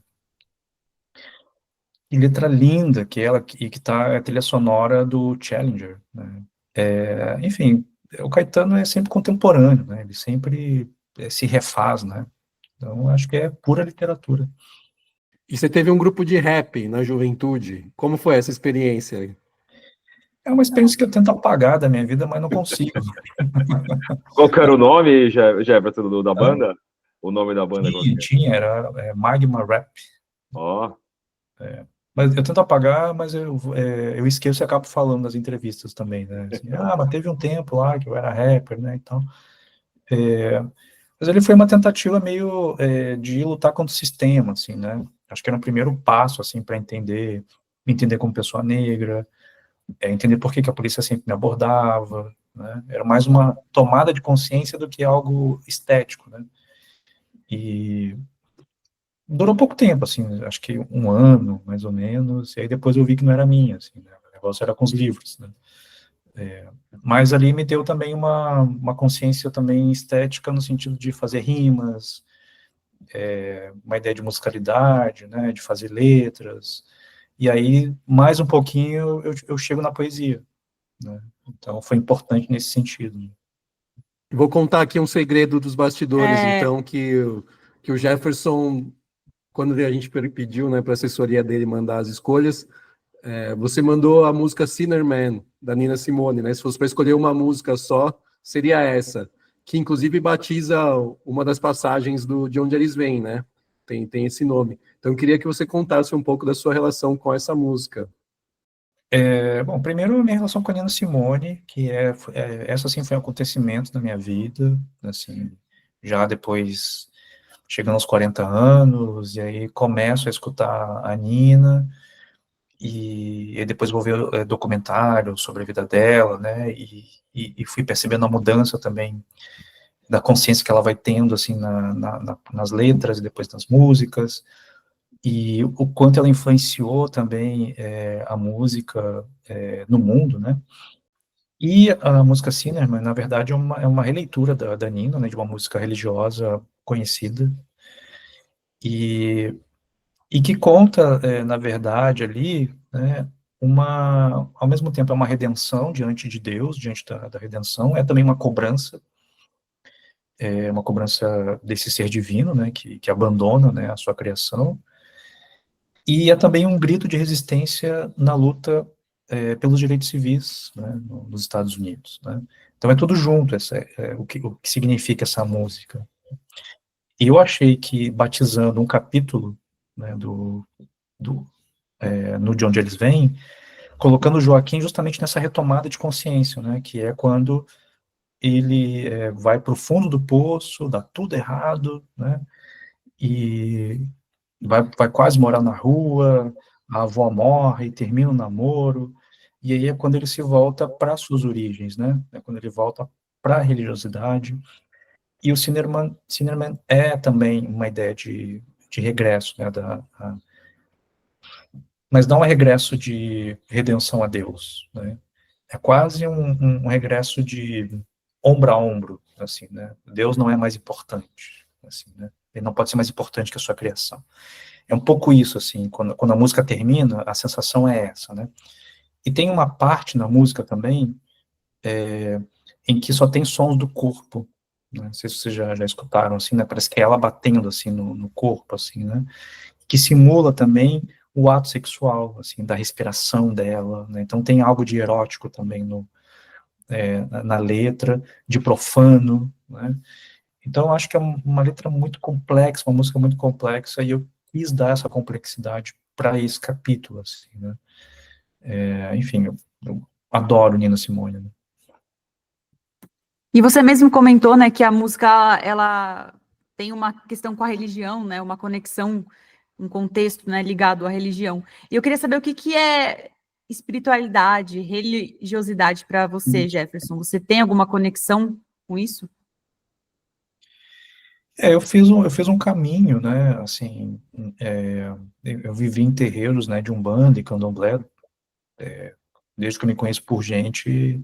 que letra linda que que tá a trilha sonora do Challenger, né? Enfim, o Caetano é sempre contemporâneo, né? Ele sempre se refaz, né? Então, acho que é pura literatura. E você teve um grupo de rap na juventude. Como foi essa experiência? É uma experiência que eu tento apagar da minha vida, mas não consigo. Qual que era o nome, Jefferson, da banda? O nome da banda qual que era? Tinha, era Magma Rap. Ó. Mas eu tento apagar, mas eu esqueço e acabo falando nas entrevistas também, né? Assim, mas teve um tempo lá que eu era rapper, né, e tal. Mas ele foi uma tentativa meio de lutar contra o sistema, assim, né? Acho que era um primeiro passo, assim, para me entender como pessoa negra, entender por que a polícia sempre me abordava, né? Era mais uma tomada de consciência do que algo estético, né? E durou pouco tempo, assim, acho que um ano, mais ou menos, e aí depois eu vi que não era minha, assim, né? O negócio era com os livros, né? Mas ali me deu também uma consciência também estética no sentido de fazer rimas, uma ideia de musicalidade, né, de fazer letras, e aí, mais um pouquinho, eu chego na poesia, né? Então, foi importante nesse sentido. Vou contar aqui um segredo dos bastidores, então, que o Jefferson, quando a gente pediu, né, para a assessoria dele mandar as escolhas, você mandou a música Sinner Man, da Nina Simone, né? Se fosse para escolher uma música só, seria essa. que inclusive batiza uma das passagens de onde eles vêm, né? Tem esse nome. Então eu queria que você contasse um pouco da sua relação com essa música. Bom, primeiro a minha relação com a Nina Simone, que essa sim foi um acontecimento na minha vida, assim, já depois chegando aos 40 anos, e aí começo a escutar a Nina, e depois vou ver documentário sobre a vida dela, né, e fui percebendo a mudança também da consciência que ela vai tendo, assim, nas letras e depois nas músicas, e o quanto ela influenciou também a música no mundo, né. E a música Sinnerman, na verdade, é uma releitura da Nina, né, de uma música religiosa conhecida, e que conta, na verdade, ali, né, ao mesmo tempo é uma redenção diante de Deus, diante da redenção, é também uma cobrança desse ser divino, né, que abandona, né, a sua criação, e é também um grito de resistência na luta pelos direitos civis, né, nos Estados Unidos, né. Então é tudo junto, o que significa essa música. E eu achei que, batizando um capítulo, né, no De Onde Eles Vêm, colocando o Joaquim justamente nessa retomada de consciência, né, que é quando ele vai para o fundo do poço, dá tudo errado, né, e vai quase morar na rua, a avó morre, termina o namoro, e aí é quando ele se volta para suas origens, né, é quando ele volta para a religiosidade, e o Sinnerman é também uma ideia de regresso, né, mas não é regresso de redenção a Deus, né, é quase um regresso de ombro a ombro, assim, né, Deus não é mais importante, assim, né, ele não pode ser mais importante que a sua criação. É um pouco isso, assim, quando a música termina, a sensação é essa, né, e tem uma parte na música também, em que só tem sons do corpo, né? Não sei se vocês já escutaram, assim, né, parece que é ela batendo, assim, no corpo, assim, né, que simula também o ato sexual, assim, da respiração dela, né, então tem algo de erótico também na letra, de profano, né, então eu acho que é uma letra muito complexa, uma música muito complexa, e eu quis dar essa complexidade para esse capítulo, assim, né, enfim, eu adoro Nina Simone, né? E você mesmo comentou, né, que a música, ela tem uma questão com a religião, né, uma conexão, um contexto, né, ligado à religião. E eu queria saber o que que é espiritualidade, religiosidade para você, Jefferson. Você tem alguma conexão com isso? Eu fiz um caminho, né, assim, eu vivi em terreiros, né, de Umbanda e Candomblé, desde que eu me conheço por gente,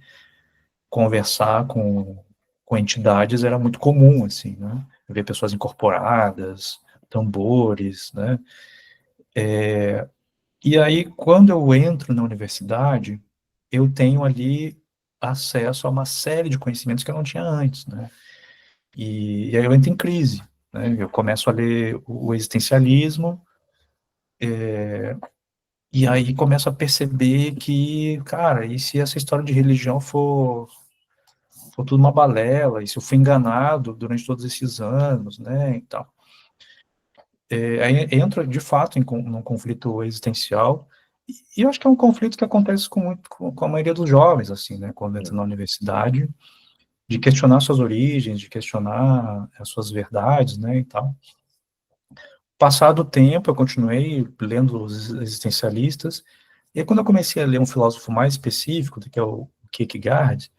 conversar com entidades era muito comum, assim, né, ver pessoas incorporadas, tambores, né, e aí, quando eu entro na universidade, eu tenho ali acesso a uma série de conhecimentos que eu não tinha antes, né, e aí eu entro em crise, né, eu começo a ler o existencialismo, e aí começo a perceber que, cara, e se essa história de religião for tudo uma balela, e se eu fui enganado durante todos esses anos, né, e tal. Aí entra, de fato, num conflito existencial, e eu acho que é um conflito que acontece com a maioria dos jovens, assim, né, quando entra na universidade, de questionar suas origens, de questionar as suas verdades, né, e tal. Passado o tempo, eu continuei lendo os existencialistas, e aí, quando eu comecei a ler um filósofo mais específico, que é o Kierkegaard,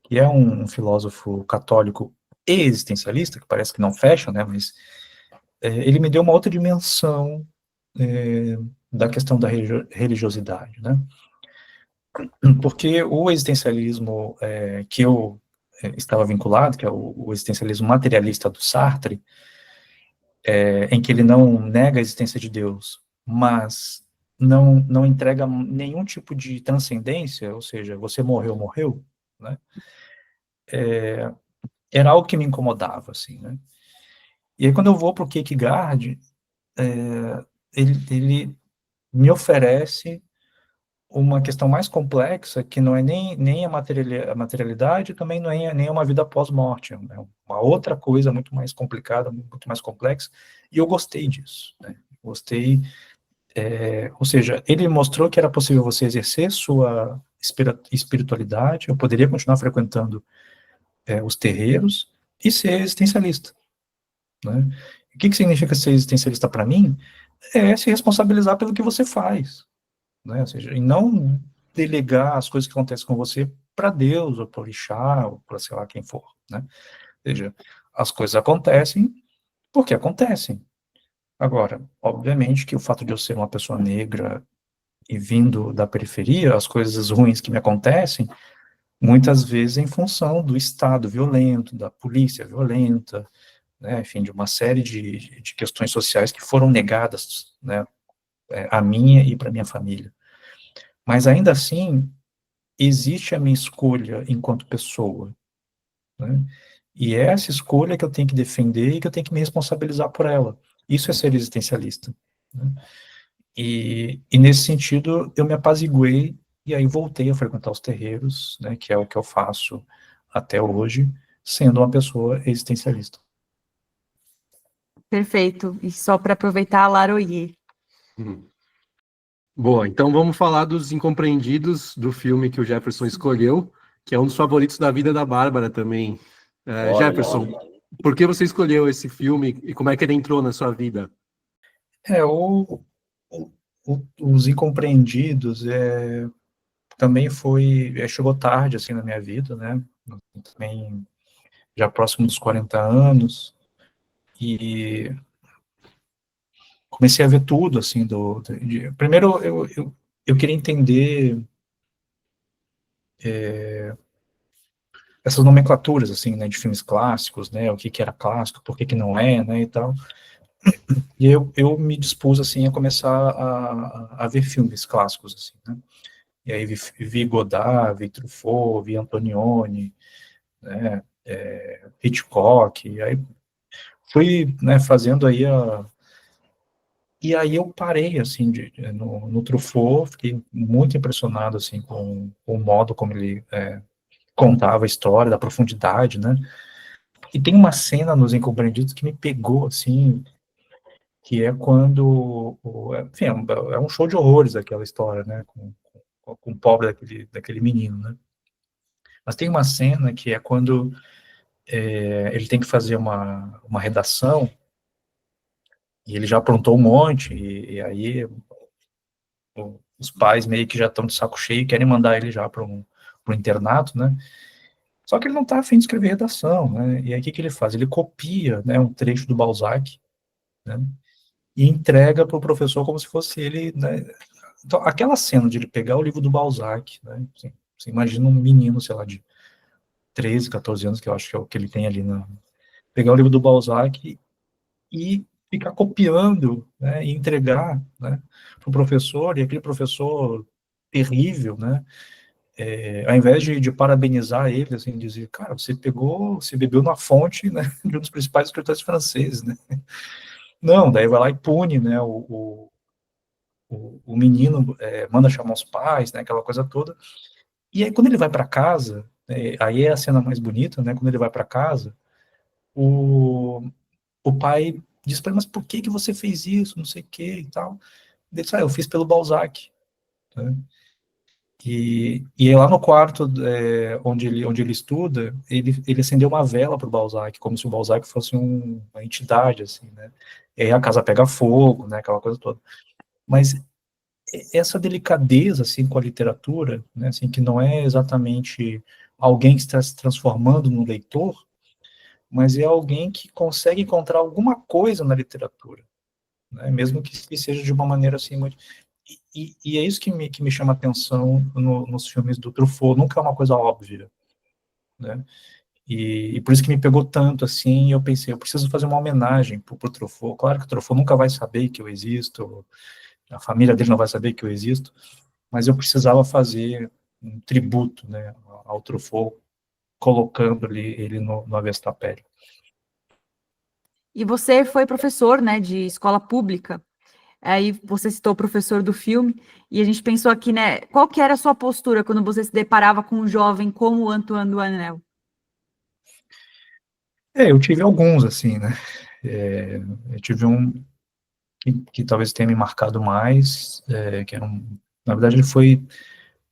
que é um filósofo católico e existencialista, que parece que não fecha, né, mas ele me deu uma outra dimensão da questão da religiosidade, né, porque o existencialismo que eu estava vinculado, que é o existencialismo materialista do Sartre, em que ele não nega a existência de Deus, mas não entrega nenhum tipo de transcendência, ou seja, você morreu, morreu, né, era algo que me incomodava, assim, né. E aí, quando eu vou para o Kierkegaard, ele me oferece uma questão mais complexa, que não é nem a materialidade, também não é nem uma vida pós-morte, é uma outra coisa muito mais complicada, muito mais complexa, e eu gostei disso, né? Gostei, ou seja, ele mostrou que era possível você exercer sua espiritualidade, eu poderia continuar frequentando os terreiros e ser existencialista, né? O que significa ser existencialista para mim? É se responsabilizar pelo que você faz, né? Ou seja, e não delegar as coisas que acontecem com você para Deus, ou para o orixá, ou para sei lá quem for, né? Ou seja, as coisas acontecem porque acontecem. Agora, obviamente que o fato de eu ser uma pessoa negra e vindo da periferia, as coisas ruins que me acontecem, muitas vezes em função do Estado violento, da polícia violenta, né, enfim, de uma série de questões sociais que foram negadas, né, a minha e para minha família. Mas ainda assim, existe a minha escolha enquanto pessoa, né? E é essa escolha que eu tenho que defender e que eu tenho que me responsabilizar por ela. Isso é ser existencialista, né? E nesse sentido, eu me apaziguei e aí voltei a frequentar os terreiros, né, que é o que eu faço até hoje, sendo uma pessoa existencialista. Perfeito. E só para aproveitar a Laroyer. Boa, então vamos falar dos incompreendidos do filme que o Jefferson escolheu, que é um dos favoritos da vida da Bárbara também. Jefferson, por que você escolheu esse filme e como é que ele entrou na sua vida? Os Incompreendidos também chegou tarde, assim, na minha vida, né, também já próximo dos 40 anos, e comecei a ver tudo, assim, primeiro eu queria entender essas nomenclaturas, assim, né, de filmes clássicos, né, o que era clássico, por que não é, né, e tal, e eu me dispus, assim, a começar a ver filmes clássicos, assim, né, e aí vi Godard, vi Truffaut, vi Antonioni, né, Hitchcock, e aí fui, né, fazendo aí e aí eu parei, assim, no Truffaut, fiquei muito impressionado, assim, com o modo como ele contava a história, da profundidade, né, e tem uma cena nos Incompreendidos que me pegou, assim, que é quando, enfim, é um show de horrores aquela história, né, com o pobre daquele menino, né, mas tem uma cena que é quando ele tem que fazer uma redação, e ele já aprontou um monte, e aí os pais meio que já estão de saco cheio e querem mandar ele já para um internato, né? Só que ele não está afim de escrever redação, né? E aí o que ele faz? Ele copia, né, um trecho do Balzac, né? E entrega para o professor como se fosse ele, né? Então, aquela cena de ele pegar o livro do Balzac, né? Assim, você imagina um menino, sei lá, de 13, 14 anos, que eu acho que é o que ele tem ali, pegar o livro do Balzac e ficar copiando, né, e entregar, né, para o professor, e aquele professor terrível, né, ao invés de parabenizar ele, assim, dizer, cara, você bebeu na fonte, né, de um dos principais escritores franceses, né, não, daí vai lá e pune, né, o menino, manda chamar os pais, né, aquela coisa toda, e aí quando ele vai para casa, aí é a cena mais bonita, né, quando ele vai para casa, o pai diz para ele, mas por que você fez isso, não sei o que e tal. Ele diz, eu fiz pelo Balzac. Né? E lá no quarto onde ele estuda, ele acendeu uma vela para o Balzac, como se o Balzac fosse uma entidade, assim, né? E aí a casa pega fogo, né, aquela coisa toda. Mas essa delicadeza, assim, com a literatura, né, assim, que não é exatamente alguém que está se transformando no leitor, mas é alguém que consegue encontrar alguma coisa na literatura, né? Mesmo que seja de uma maneira assim muito... E é isso que me chama a atenção nos filmes do Truffaut, nunca é uma coisa óbvia, né? E por isso que me pegou tanto, assim, eu pensei, eu preciso fazer uma homenagem pro Truffaut. Claro que o Truffaut nunca vai saber que eu existo, a família dele não vai saber que eu existo, mas eu precisava fazer um tributo, né, ao Truffaut, colocando ele no avesso da pele. E você foi professor, né, de escola pública. Aí você citou o professor do filme, e a gente pensou aqui, né? Qual que era a sua postura quando você se deparava com um jovem como o Antoine Doinel? Eu tive alguns, assim, né? Eu tive um que talvez tenha me marcado mais, que era na verdade, ele foi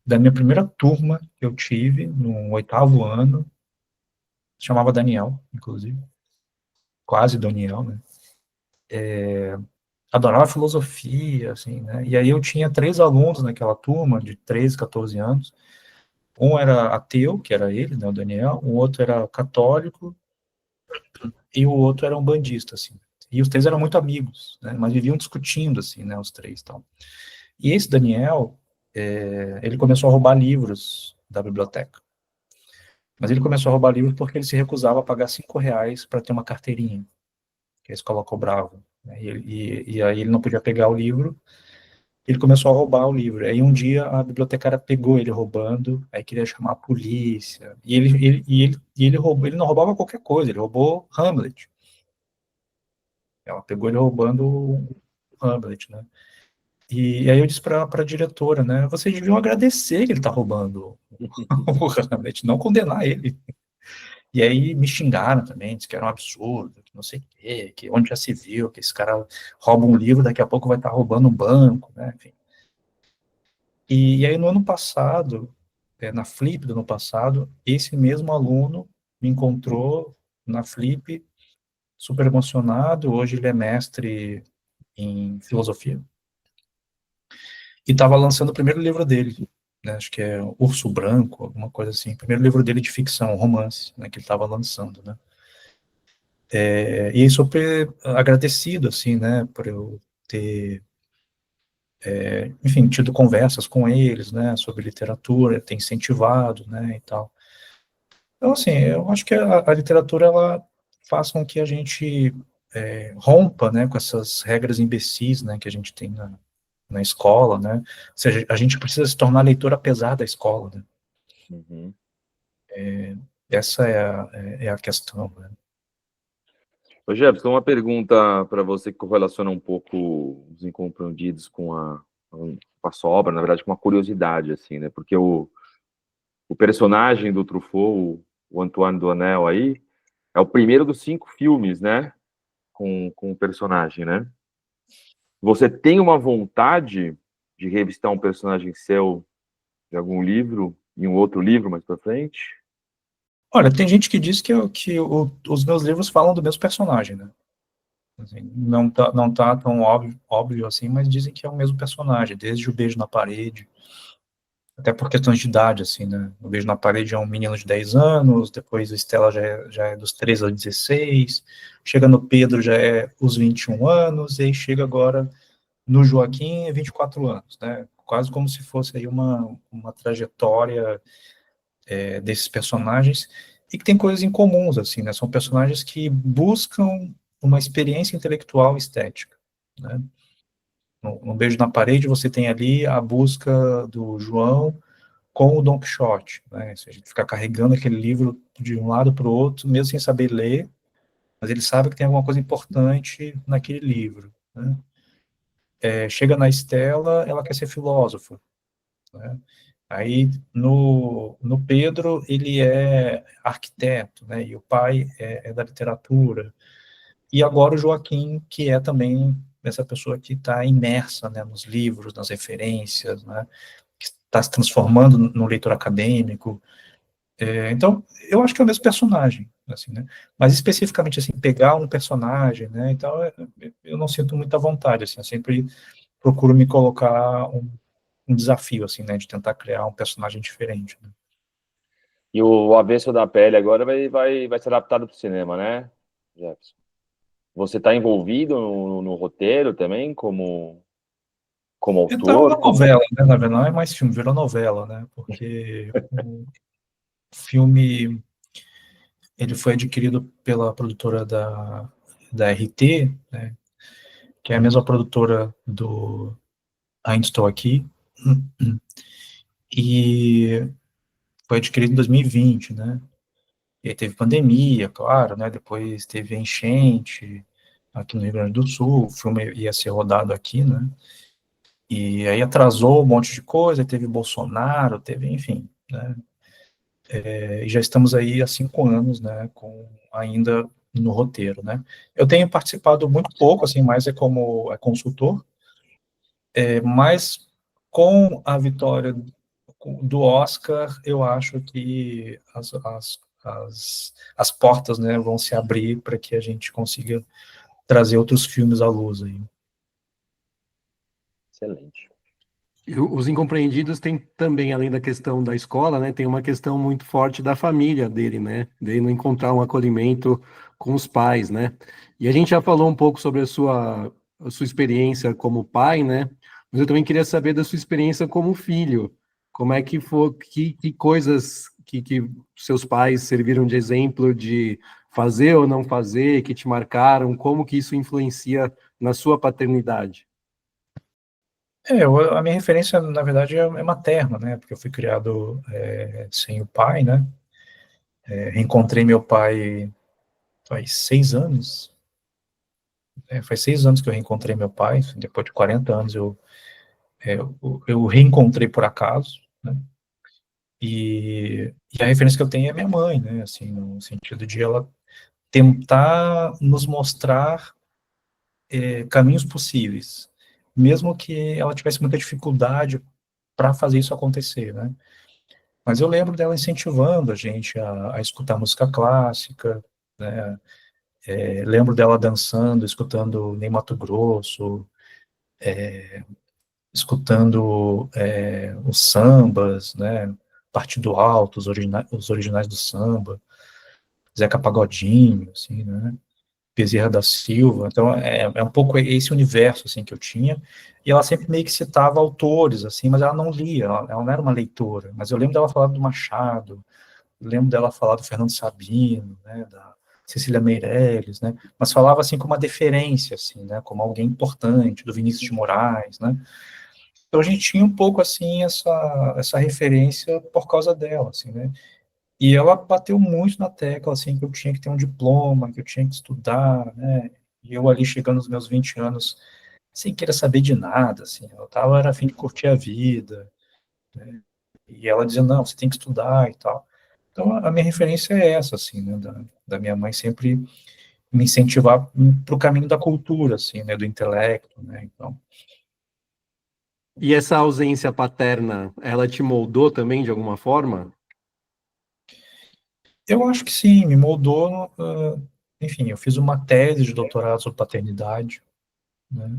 da minha primeira turma que eu tive, no 8º ano, se chamava Daniel, inclusive, quase Daniel, né? Adorava filosofia, assim, né? E aí eu tinha 3 alunos naquela turma, de 13, 14 anos. Um era ateu, que era ele, né, o Daniel, o outro era católico, e o outro era um bandista, assim. E os três eram muito amigos, né? Mas viviam discutindo, assim, né, os três, tal. E esse Daniel, ele começou a roubar livros da biblioteca. Mas ele começou a roubar livros porque ele se recusava a pagar R$ 5 para ter uma carteirinha, que a escola cobrava, né? E aí ele não podia pegar o livro, ele começou a roubar o livro. Aí um dia a bibliotecária pegou ele roubando, aí queria chamar a polícia. E ele roubou, ele não roubava qualquer coisa, ele roubou Hamlet. Ela pegou ele roubando o Hamlet, né? E aí eu disse para a diretora, né? Vocês deviam agradecer que ele está roubando o Hamlet, não condenar ele. E aí me xingaram também, disse que era um absurdo, que não sei o quê, que onde já se viu, que esse cara rouba um livro, daqui a pouco vai estar roubando um banco, né? Enfim. E aí, no ano passado, na Flip do ano passado, esse mesmo aluno me encontrou na Flip, super emocionado. Hoje ele é mestre em filosofia. E estava lançando o primeiro livro dele, né, acho que é Urso Branco, alguma coisa assim. O primeiro livro dele de ficção, romance, né, que ele estava lançando, né. E super agradecido, assim, né, por eu ter enfim, tido conversas com eles, né, sobre literatura, ter incentivado, né, e tal. Então, assim, eu acho que a literatura, ela faz com que a gente rompa, né, com essas regras imbecis, né, que a gente tem na escola, né, ou seja, a gente precisa se tornar leitor apesar da escola, né. Uhum. Essa é a questão, né. Ô, Jefferson, uma pergunta para você que correlaciona um pouco os incompreendidos com a sua obra, na verdade, com uma curiosidade, assim, né? Porque o personagem do Truffaut, o Antoine Doinel aí, é o primeiro dos 5 filmes, né? Com o personagem, né? Você tem uma vontade de revistar um personagem seu de algum livro, em um outro livro mais para frente? Olha, tem gente que diz os meus livros falam do mesmo personagem, né. Assim, não tá tão óbvio assim, mas dizem que é o mesmo personagem, desde o Beijo na Parede, até por questões de idade, assim, né? O Beijo na Parede é um menino de 10 anos, depois o Estela já é dos 13 aos 16, chega no Pedro já é os 21 anos, e aí chega agora no Joaquim é 24 anos, né? Quase como se fosse aí uma trajetória desses personagens, e que tem coisas em comuns, assim, né? São personagens que buscam uma experiência intelectual e estética, né? No Beijo na Parede, você tem ali a busca do João com o Don Quixote, né? Ou seja, ele fica carregando aquele livro de um lado para o outro, mesmo sem saber ler, mas ele sabe que tem alguma coisa importante naquele livro, né? Chega na Estela, ela quer ser filósofa, né? Aí, no Pedro, ele é arquiteto, né? E o pai é da literatura. E agora o Joaquim, que é também essa pessoa que está imersa, né, nos livros, nas referências, né, que está se transformando no leitor acadêmico. Então, eu acho que é o mesmo personagem, assim, né? Mas especificamente, assim, pegar um personagem, né, então, eu não sinto muita vontade, assim, eu sempre procuro me colocar um desafio, assim, né, de tentar criar um personagem diferente, né? E o Avesso da Pele agora vai ser adaptado para o cinema, né, Jefferson? Você está envolvido no roteiro também, como Então, é uma autor? novela, né, na verdade, não é mais filme, virou novela, né, porque o filme, ele foi adquirido pela produtora da RT, né, que é a mesma produtora do Ainda Estou Aqui, e foi adquirido em 2020, né, e aí teve pandemia, claro, né, depois teve a enchente, aqui no Rio Grande do Sul, o filme ia ser rodado aqui, né? E aí atrasou um monte de coisa, teve Bolsonaro, teve, enfim, né? E já estamos aí há 5 anos, né, ainda no roteiro, né? Eu tenho participado muito pouco, assim, mais como consultor, mas com a vitória do Oscar, eu acho que as portas, né, vão se abrir para que a gente consiga trazer outros filmes à luz aí. Excelente. E os incompreendidos têm também, além da questão da escola, né, tem uma questão muito forte da família dele, né, dele não encontrar um acolhimento com os pais, né. E a gente já falou um pouco sobre a sua experiência como pai, né, mas eu também queria saber da sua experiência como filho. Como é que foi, que coisas que seus pais serviram de exemplo de fazer ou não fazer, que te marcaram, como que isso influencia na sua paternidade? A minha referência, na verdade, é materna, né, porque eu fui criado sem o pai, né, reencontrei meu pai faz 6 anos, faz 6 anos que eu reencontrei meu pai, depois de 40 anos eu reencontrei por acaso, né, e a referência que eu tenho é minha mãe, né, assim, no sentido de ela tentar nos mostrar caminhos possíveis, mesmo que ela tivesse muita dificuldade para fazer isso acontecer, né. Mas eu lembro dela incentivando a gente a escutar música clássica, né, lembro dela dançando, escutando Ney Matogrosso, escutando os sambas, né, Partido Alto, os originais do samba, Zeca Pagodinho, assim, né, Bezerra da Silva. Então é um pouco esse universo assim que eu tinha. E ela sempre meio que citava autores, assim, mas ela não lia, ela não era uma leitora. Mas eu lembro dela falar do Machado, eu lembro dela falar do Fernando Sabino, né, da Cecília Meirelles, né, mas falava assim com uma deferência, assim, né, como alguém importante, do Vinícius de Moraes, né. Então a gente tinha um pouco assim essa referência por causa dela, assim, né. E ela bateu muito na tecla, assim, que eu tinha que ter um diploma, que eu tinha que estudar, né, e eu ali chegando nos meus 20 anos, sem querer saber de nada, assim, era a fim de curtir a vida, né, e ela dizia, não, você tem que estudar e tal. Então, a minha referência é essa, assim, né, da minha mãe sempre me incentivar para o caminho da cultura, assim, né, do intelecto, né, então... E essa ausência paterna, ela te moldou também de alguma forma? Eu acho que sim, me moldou, enfim, eu fiz uma tese de doutorado sobre paternidade, né,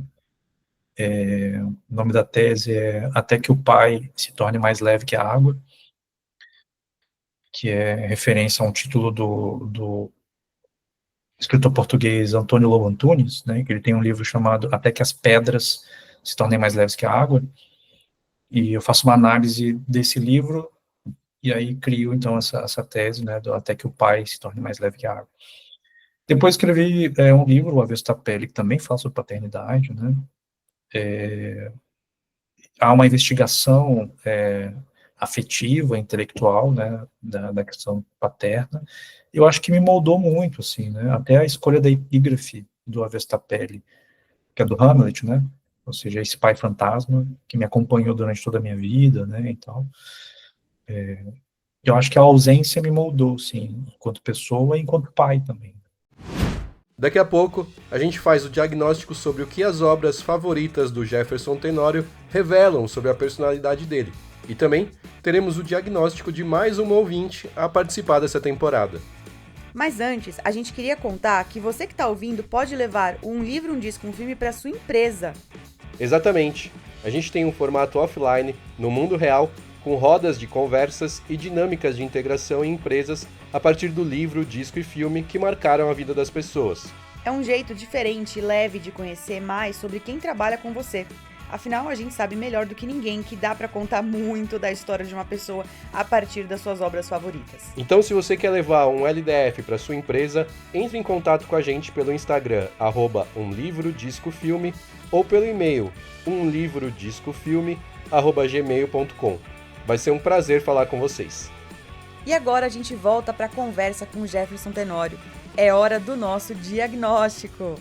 o nome da tese é Até que o Pai se Torne Mais Leve que a Água, que é referência a um título do escritor português Antônio Lobo Antunes, né, que ele tem um livro chamado Até que as Pedras se Tornem Mais Leves que a Água, e eu faço uma análise desse livro, e aí crio, então, essa tese, né, do Até que o Pai se Torne Mais Leve que a Água. Depois escrevi um livro, O Avesso da Pele, que também fala sobre paternidade, né, há uma investigação afetiva, intelectual, né, da questão paterna. Eu acho que me moldou muito, assim, né, até a escolha da epígrafe do Avesso da Pele, que é do Hamlet, né, ou seja, esse pai fantasma que me acompanhou durante toda a minha vida, né, e tal. Eu acho que a ausência me moldou, sim, enquanto pessoa e enquanto pai também. Daqui a pouco, a gente faz o diagnóstico sobre o que as obras favoritas do Jefferson Tenório revelam sobre a personalidade dele. E também teremos o diagnóstico de mais uma ouvinte a participar dessa temporada. Mas antes, a gente queria contar que você que está ouvindo pode levar um livro, um disco, um filme para sua empresa. Exatamente. A gente tem um formato offline, no mundo real, com rodas de conversas e dinâmicas de integração em empresas a partir do livro, disco e filme que marcaram a vida das pessoas. É um jeito diferente e leve de conhecer mais sobre quem trabalha com você. Afinal, a gente sabe melhor do que ninguém que dá para contar muito da história de uma pessoa a partir das suas obras favoritas. Então, se você quer levar um LDF para sua empresa, entre em contato com a gente pelo Instagram, @umlivrodiscofilme, ou pelo e-mail, umlivrodiscofilme@gmail.com. Vai ser um prazer falar com vocês. E agora a gente volta para a conversa com o Jefferson Tenório. É hora do nosso diagnóstico.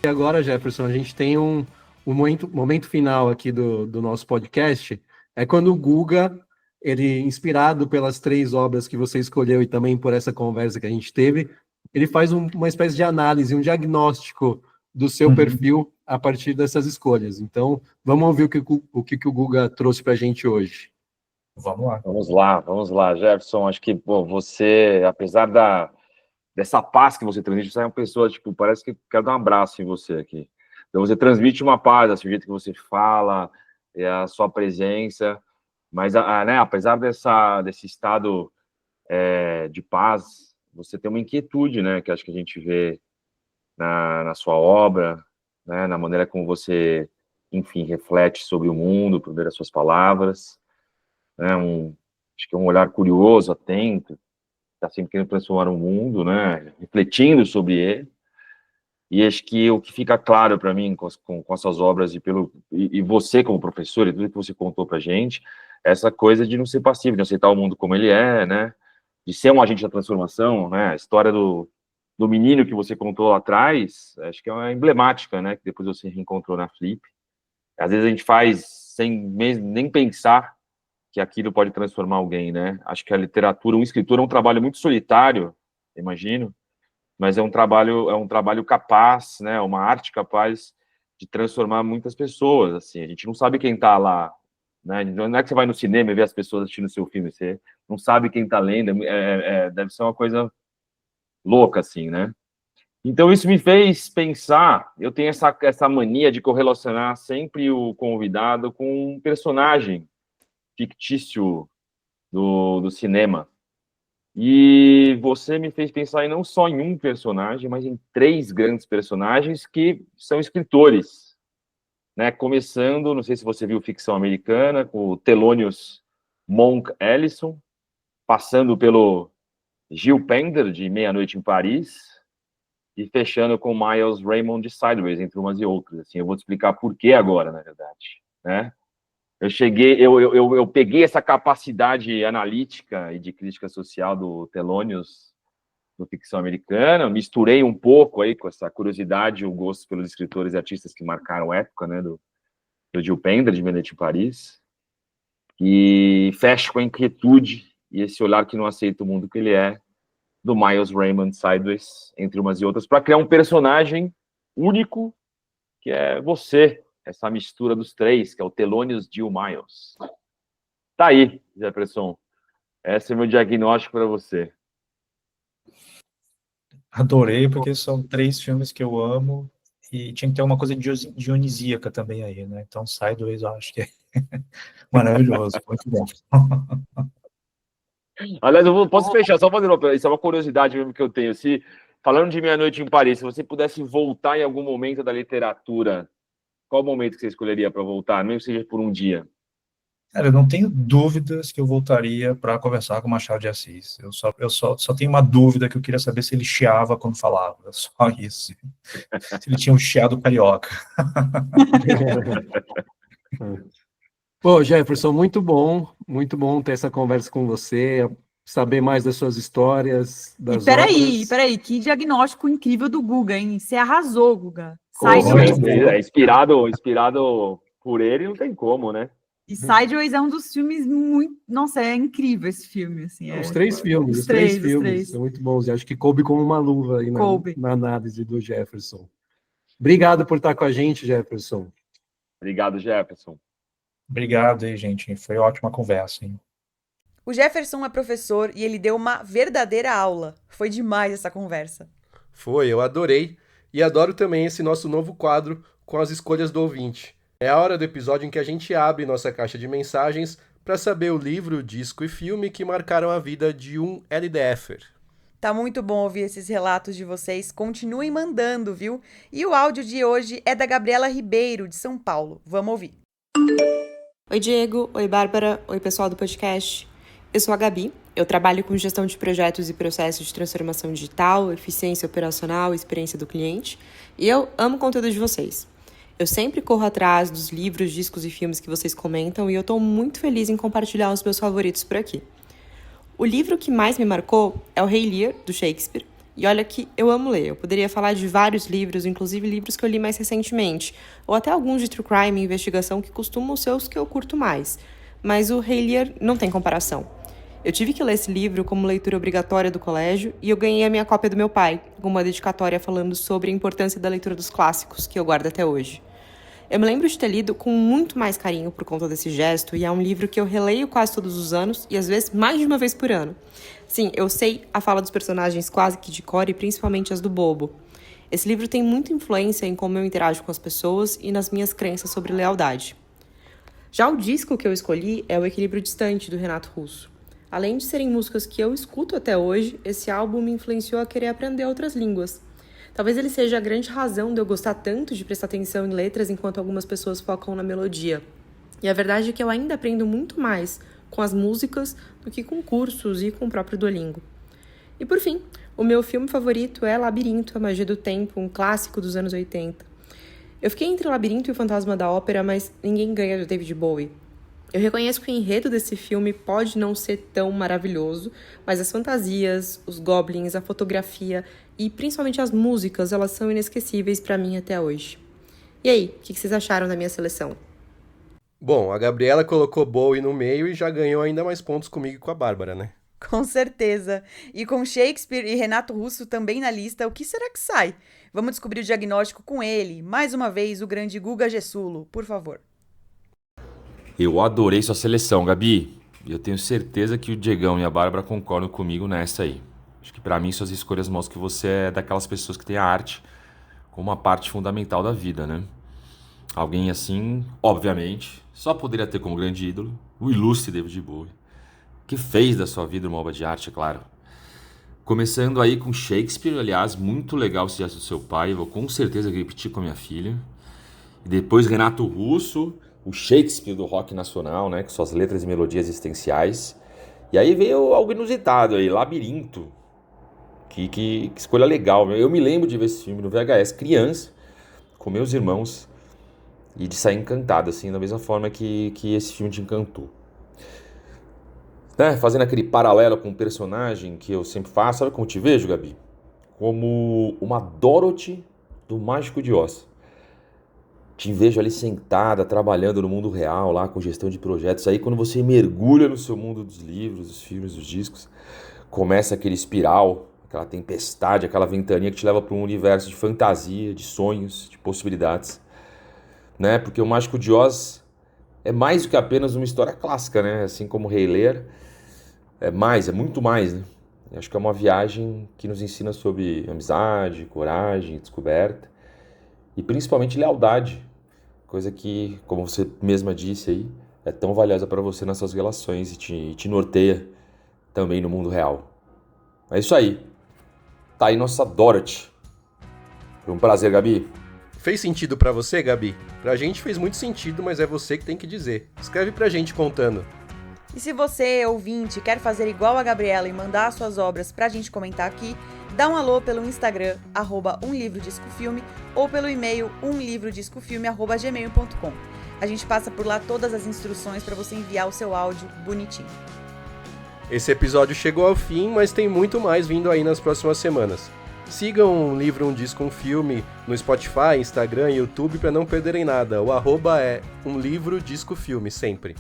E agora, Jefferson, a gente tem um momento final aqui do nosso podcast, é quando o Guga, ele, inspirado pelas 3 obras que você escolheu e também por essa conversa que a gente teve, ele faz uma espécie de análise, um diagnóstico do seu perfil a partir dessas escolhas. Então, vamos ouvir o que o Guga trouxe para a gente hoje. Vamos lá. Vamos lá, Jefferson. Acho que, pô, você, apesar dessa paz que você transmite, você é uma pessoa, tipo, parece que quero dar um abraço em você aqui. Então, você transmite uma paz, assim, o jeito que você fala, a sua presença, mas, né, apesar desse estado de paz, você tem uma inquietude, né, que acho que a gente vê na sua obra, né, na maneira como você, enfim, reflete sobre o mundo, por meio das suas palavras, né, acho que é um olhar curioso, atento, está sempre querendo transformar o mundo, né, refletindo sobre ele. E acho que o que fica claro para mim com as suas obras e você como professor e tudo que você contou para a gente, é essa coisa de não ser passivo, de aceitar o mundo como ele é, né, de ser um agente da transformação, né, a história do menino que você contou lá atrás, acho que é emblemática, né, que depois você reencontrou na Flip. Às vezes a gente faz sem nem pensar que aquilo pode transformar alguém, né? Acho que a literatura, um escritor é um trabalho muito solitário, imagino, mas é um trabalho capaz, né? Uma arte capaz de transformar muitas pessoas, assim. A gente não sabe quem está lá, né? Não é que você vai no cinema e vê as pessoas assistindo o seu filme, você não sabe quem está lendo, deve ser uma coisa louca, assim, né? Então, isso me fez pensar, eu tenho essa mania de correlacionar sempre o convidado com um personagem fictício do cinema. E você me fez pensar não só em um personagem, mas em 3 grandes personagens que são escritores, né? Começando, não sei se você viu Ficção Americana, com o Thelonious Monk Ellison, passando pelo Gil Pender, de Meia-Noite em Paris, e fechando com Miles Raymond de Sideways, entre umas e outras. Assim, eu vou te explicar por que agora, na verdade, né? Eu peguei essa capacidade analítica e de crítica social do Thelonious no Ficção Americana, misturei um pouco aí com essa curiosidade e o gosto pelos escritores e artistas que marcaram a época, né, do Gil Pender, de Meia-Noite em Paris, e fecho com a inquietude e esse olhar que não aceita o mundo que ele é, do Miles Raymond Sideways, entre umas e outras, para criar um personagem único, que é você, essa mistura dos 3, que é o Thelonious Jill Miles. Tá aí, Jefferson. Esse é o meu diagnóstico para você. Adorei, porque são 3 filmes que eu amo e tinha que ter uma coisa dionisíaca também aí, né? Então, Sideways, eu acho que é maravilhoso, muito bom. Aliás, posso fechar, só fazendo isso é uma curiosidade mesmo que eu tenho. Falando de Meia-Noite em Paris, se você pudesse voltar em algum momento da literatura, qual momento que você escolheria para voltar, mesmo que seja por um dia? Cara, eu não tenho dúvidas que eu voltaria para conversar com o Machado de Assis. Eu só tenho uma dúvida que eu queria saber se ele chiava quando falava. Só isso. Se ele tinha um chiado carioca. Pô, Jefferson, muito bom ter essa conversa com você, saber mais das suas histórias, E das peraí, obras. que diagnóstico incrível do Guga, hein? Você arrasou, Guga. Inspirado por ele, não tem como, né? E Sideways é um dos filmes muito... Nossa, é incrível esse filme, assim. Os 3 filmes, Os os três três. filmes são muito bons. E acho que coube como uma luva aí Coube. na análise do Jefferson. Obrigado por estar com a gente, Jefferson. Obrigado, Jefferson. Obrigado aí, gente. Foi ótima conversa, hein? O Jefferson é professor e ele deu uma verdadeira aula. Foi demais essa conversa. Foi, eu adorei. E adoro também esse nosso novo quadro com as escolhas do ouvinte. É a hora do episódio em que a gente abre nossa caixa de mensagens para saber o livro, disco e filme que marcaram a vida de um LDFer. Tá muito bom ouvir esses relatos de vocês. Continuem mandando, viu? E o áudio de hoje é da Gabriela Ribeiro, de São Paulo. Vamos ouvir. Oi, Diego. Oi, Bárbara. Oi, pessoal do podcast. Eu sou a Gabi. Eu trabalho com gestão de projetos e processos de transformação digital, eficiência operacional e experiência do cliente. E eu amo o conteúdo de vocês. Eu sempre corro atrás dos livros, discos e filmes que vocês comentam e eu estou muito feliz em compartilhar os meus favoritos por aqui. O livro que mais me marcou é O Rei Lear, do Shakespeare, E olha que eu amo ler, eu poderia falar de vários livros, inclusive livros que eu li mais recentemente, ou até alguns de true crime e investigação que costumam ser os que eu curto mais. Mas o Rei Lear não tem comparação. Eu tive que ler esse livro como leitura obrigatória do colégio e eu ganhei a minha cópia do meu pai, com uma dedicatória falando sobre a importância da leitura dos clássicos, que eu guardo até hoje. Eu me lembro de ter lido com muito mais carinho por conta desse gesto, e é um livro que eu releio quase todos os anos, e às vezes mais de uma vez por ano. Sim, eu sei a fala dos personagens quase que de cor, e principalmente as do Bobo. Esse livro tem muita influência em como eu interajo com as pessoas e nas minhas crenças sobre lealdade. Já o disco que eu escolhi é O Equilíbrio Distante, do Renato Russo. Além de serem músicas que eu escuto até hoje, esse álbum me influenciou a querer aprender outras línguas. Talvez ele seja a grande razão de eu gostar tanto de prestar atenção em letras enquanto algumas pessoas focam na melodia. E a verdade é que eu ainda aprendo muito mais com as músicas do que com cursos e com o próprio Duolingo. E por fim, o meu filme favorito é Labirinto, A Magia do Tempo, um clássico dos anos 80. Eu fiquei entre Labirinto e o Fantasma da Ópera, mas ninguém ganha do David Bowie. Eu reconheço que o enredo desse filme pode não ser tão maravilhoso, mas as fantasias, os goblins, a fotografia e principalmente as músicas, elas são inesquecíveis para mim até hoje. E aí, o que vocês acharam da minha seleção? Bom, a Gabriela colocou Bowie no meio e já ganhou ainda mais pontos comigo e com a Bárbara, né? Com certeza. E com Shakespeare e Renato Russo também na lista, o que será que sai? Vamos descobrir o diagnóstico com ele. Mais uma vez, o grande Guga Gessulo, por favor. Eu adorei sua seleção, Gabi. E eu tenho certeza que o Diegão e a Bárbara concordam comigo nessa aí. Acho que pra mim suas escolhas mostram que você é daquelas pessoas que tem a arte como uma parte fundamental da vida, né? Alguém assim, obviamente, só poderia ter como grande ídolo o ilustre David Bowie, que fez da sua vida uma obra de arte, é claro. Começando aí com Shakespeare, aliás, muito legal esse gesto do seu pai, eu vou com certeza repetir com a minha filha. E depois Renato Russo, o Shakespeare do rock nacional, né, com suas letras e melodias existenciais. E aí veio algo inusitado aí, Labirinto. Que escolha legal. Eu me lembro de ver esse filme no VHS, criança, com meus irmãos, e de sair encantado, assim, da mesma forma que esse filme te encantou. Né? Fazendo aquele paralelo com um personagem que eu sempre faço, sabe como te vejo, Gabi? Como uma Dorothy do Mágico de Oz. Te vejo ali sentada, trabalhando no mundo real, lá com gestão de projetos. Aí quando você mergulha no seu mundo dos livros, dos filmes, dos discos, começa aquele espiral, aquela tempestade, aquela ventania que te leva para um universo de fantasia, de sonhos, de possibilidades. Né? Porque o Mágico de Oz é mais do que apenas uma história clássica, né? Assim como o Rei Lear, é muito mais, né? Eu acho que é uma viagem que nos ensina sobre amizade, coragem, descoberta e principalmente lealdade, coisa que, como você mesma disse aí, é tão valiosa para você nas suas relações e te norteia também no mundo real. É isso aí. Tá aí nossa Dorothy. Foi um prazer, Gabi. Fez sentido pra você, Gabi? Pra gente fez muito sentido, mas é você que tem que dizer. Escreve pra gente contando. E se você, ouvinte, quer fazer igual a Gabriela e mandar suas obras pra gente comentar aqui, dá um alô pelo Instagram, @umlivrodiscofilme, ou pelo e-mail umlivrodiscofilme@gmail.com. A gente passa por lá todas as instruções para você enviar o seu áudio bonitinho. Esse episódio chegou ao fim, mas tem muito mais vindo aí nas próximas semanas. Sigam Um Livro, Um Disco, Um Filme no Spotify, Instagram e YouTube para não perderem nada. O @ é Um Livro, Disco, Filme, sempre.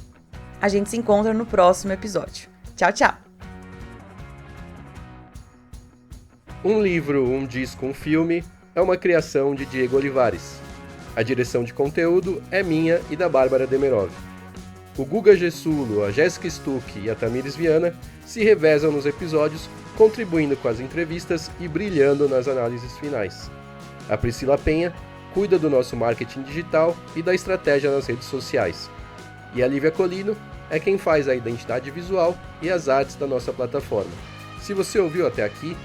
A gente se encontra no próximo episódio. Tchau, tchau! Um Livro, Um Disco, Um Filme é uma criação de Diego Olivares. A direção de conteúdo é minha e da Bárbara Demerov. O Guga Gessulo, a Jéssica Stuck e a Tamires Viana se revezam nos episódios, contribuindo com as entrevistas e brilhando nas análises finais. A Priscila Penha cuida do nosso marketing digital e da estratégia nas redes sociais. E a Lívia Colino é quem faz a identidade visual e as artes da nossa plataforma. Se você ouviu até aqui,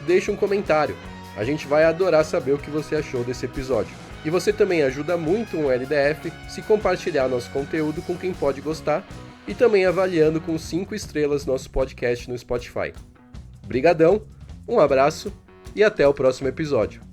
deixe um comentário. A gente vai adorar saber o que você achou desse episódio. E você também ajuda muito um LDF se compartilhar nosso conteúdo com quem pode gostar e também avaliando com 5 estrelas nosso podcast no Spotify. Brigadão, um abraço e até o próximo episódio.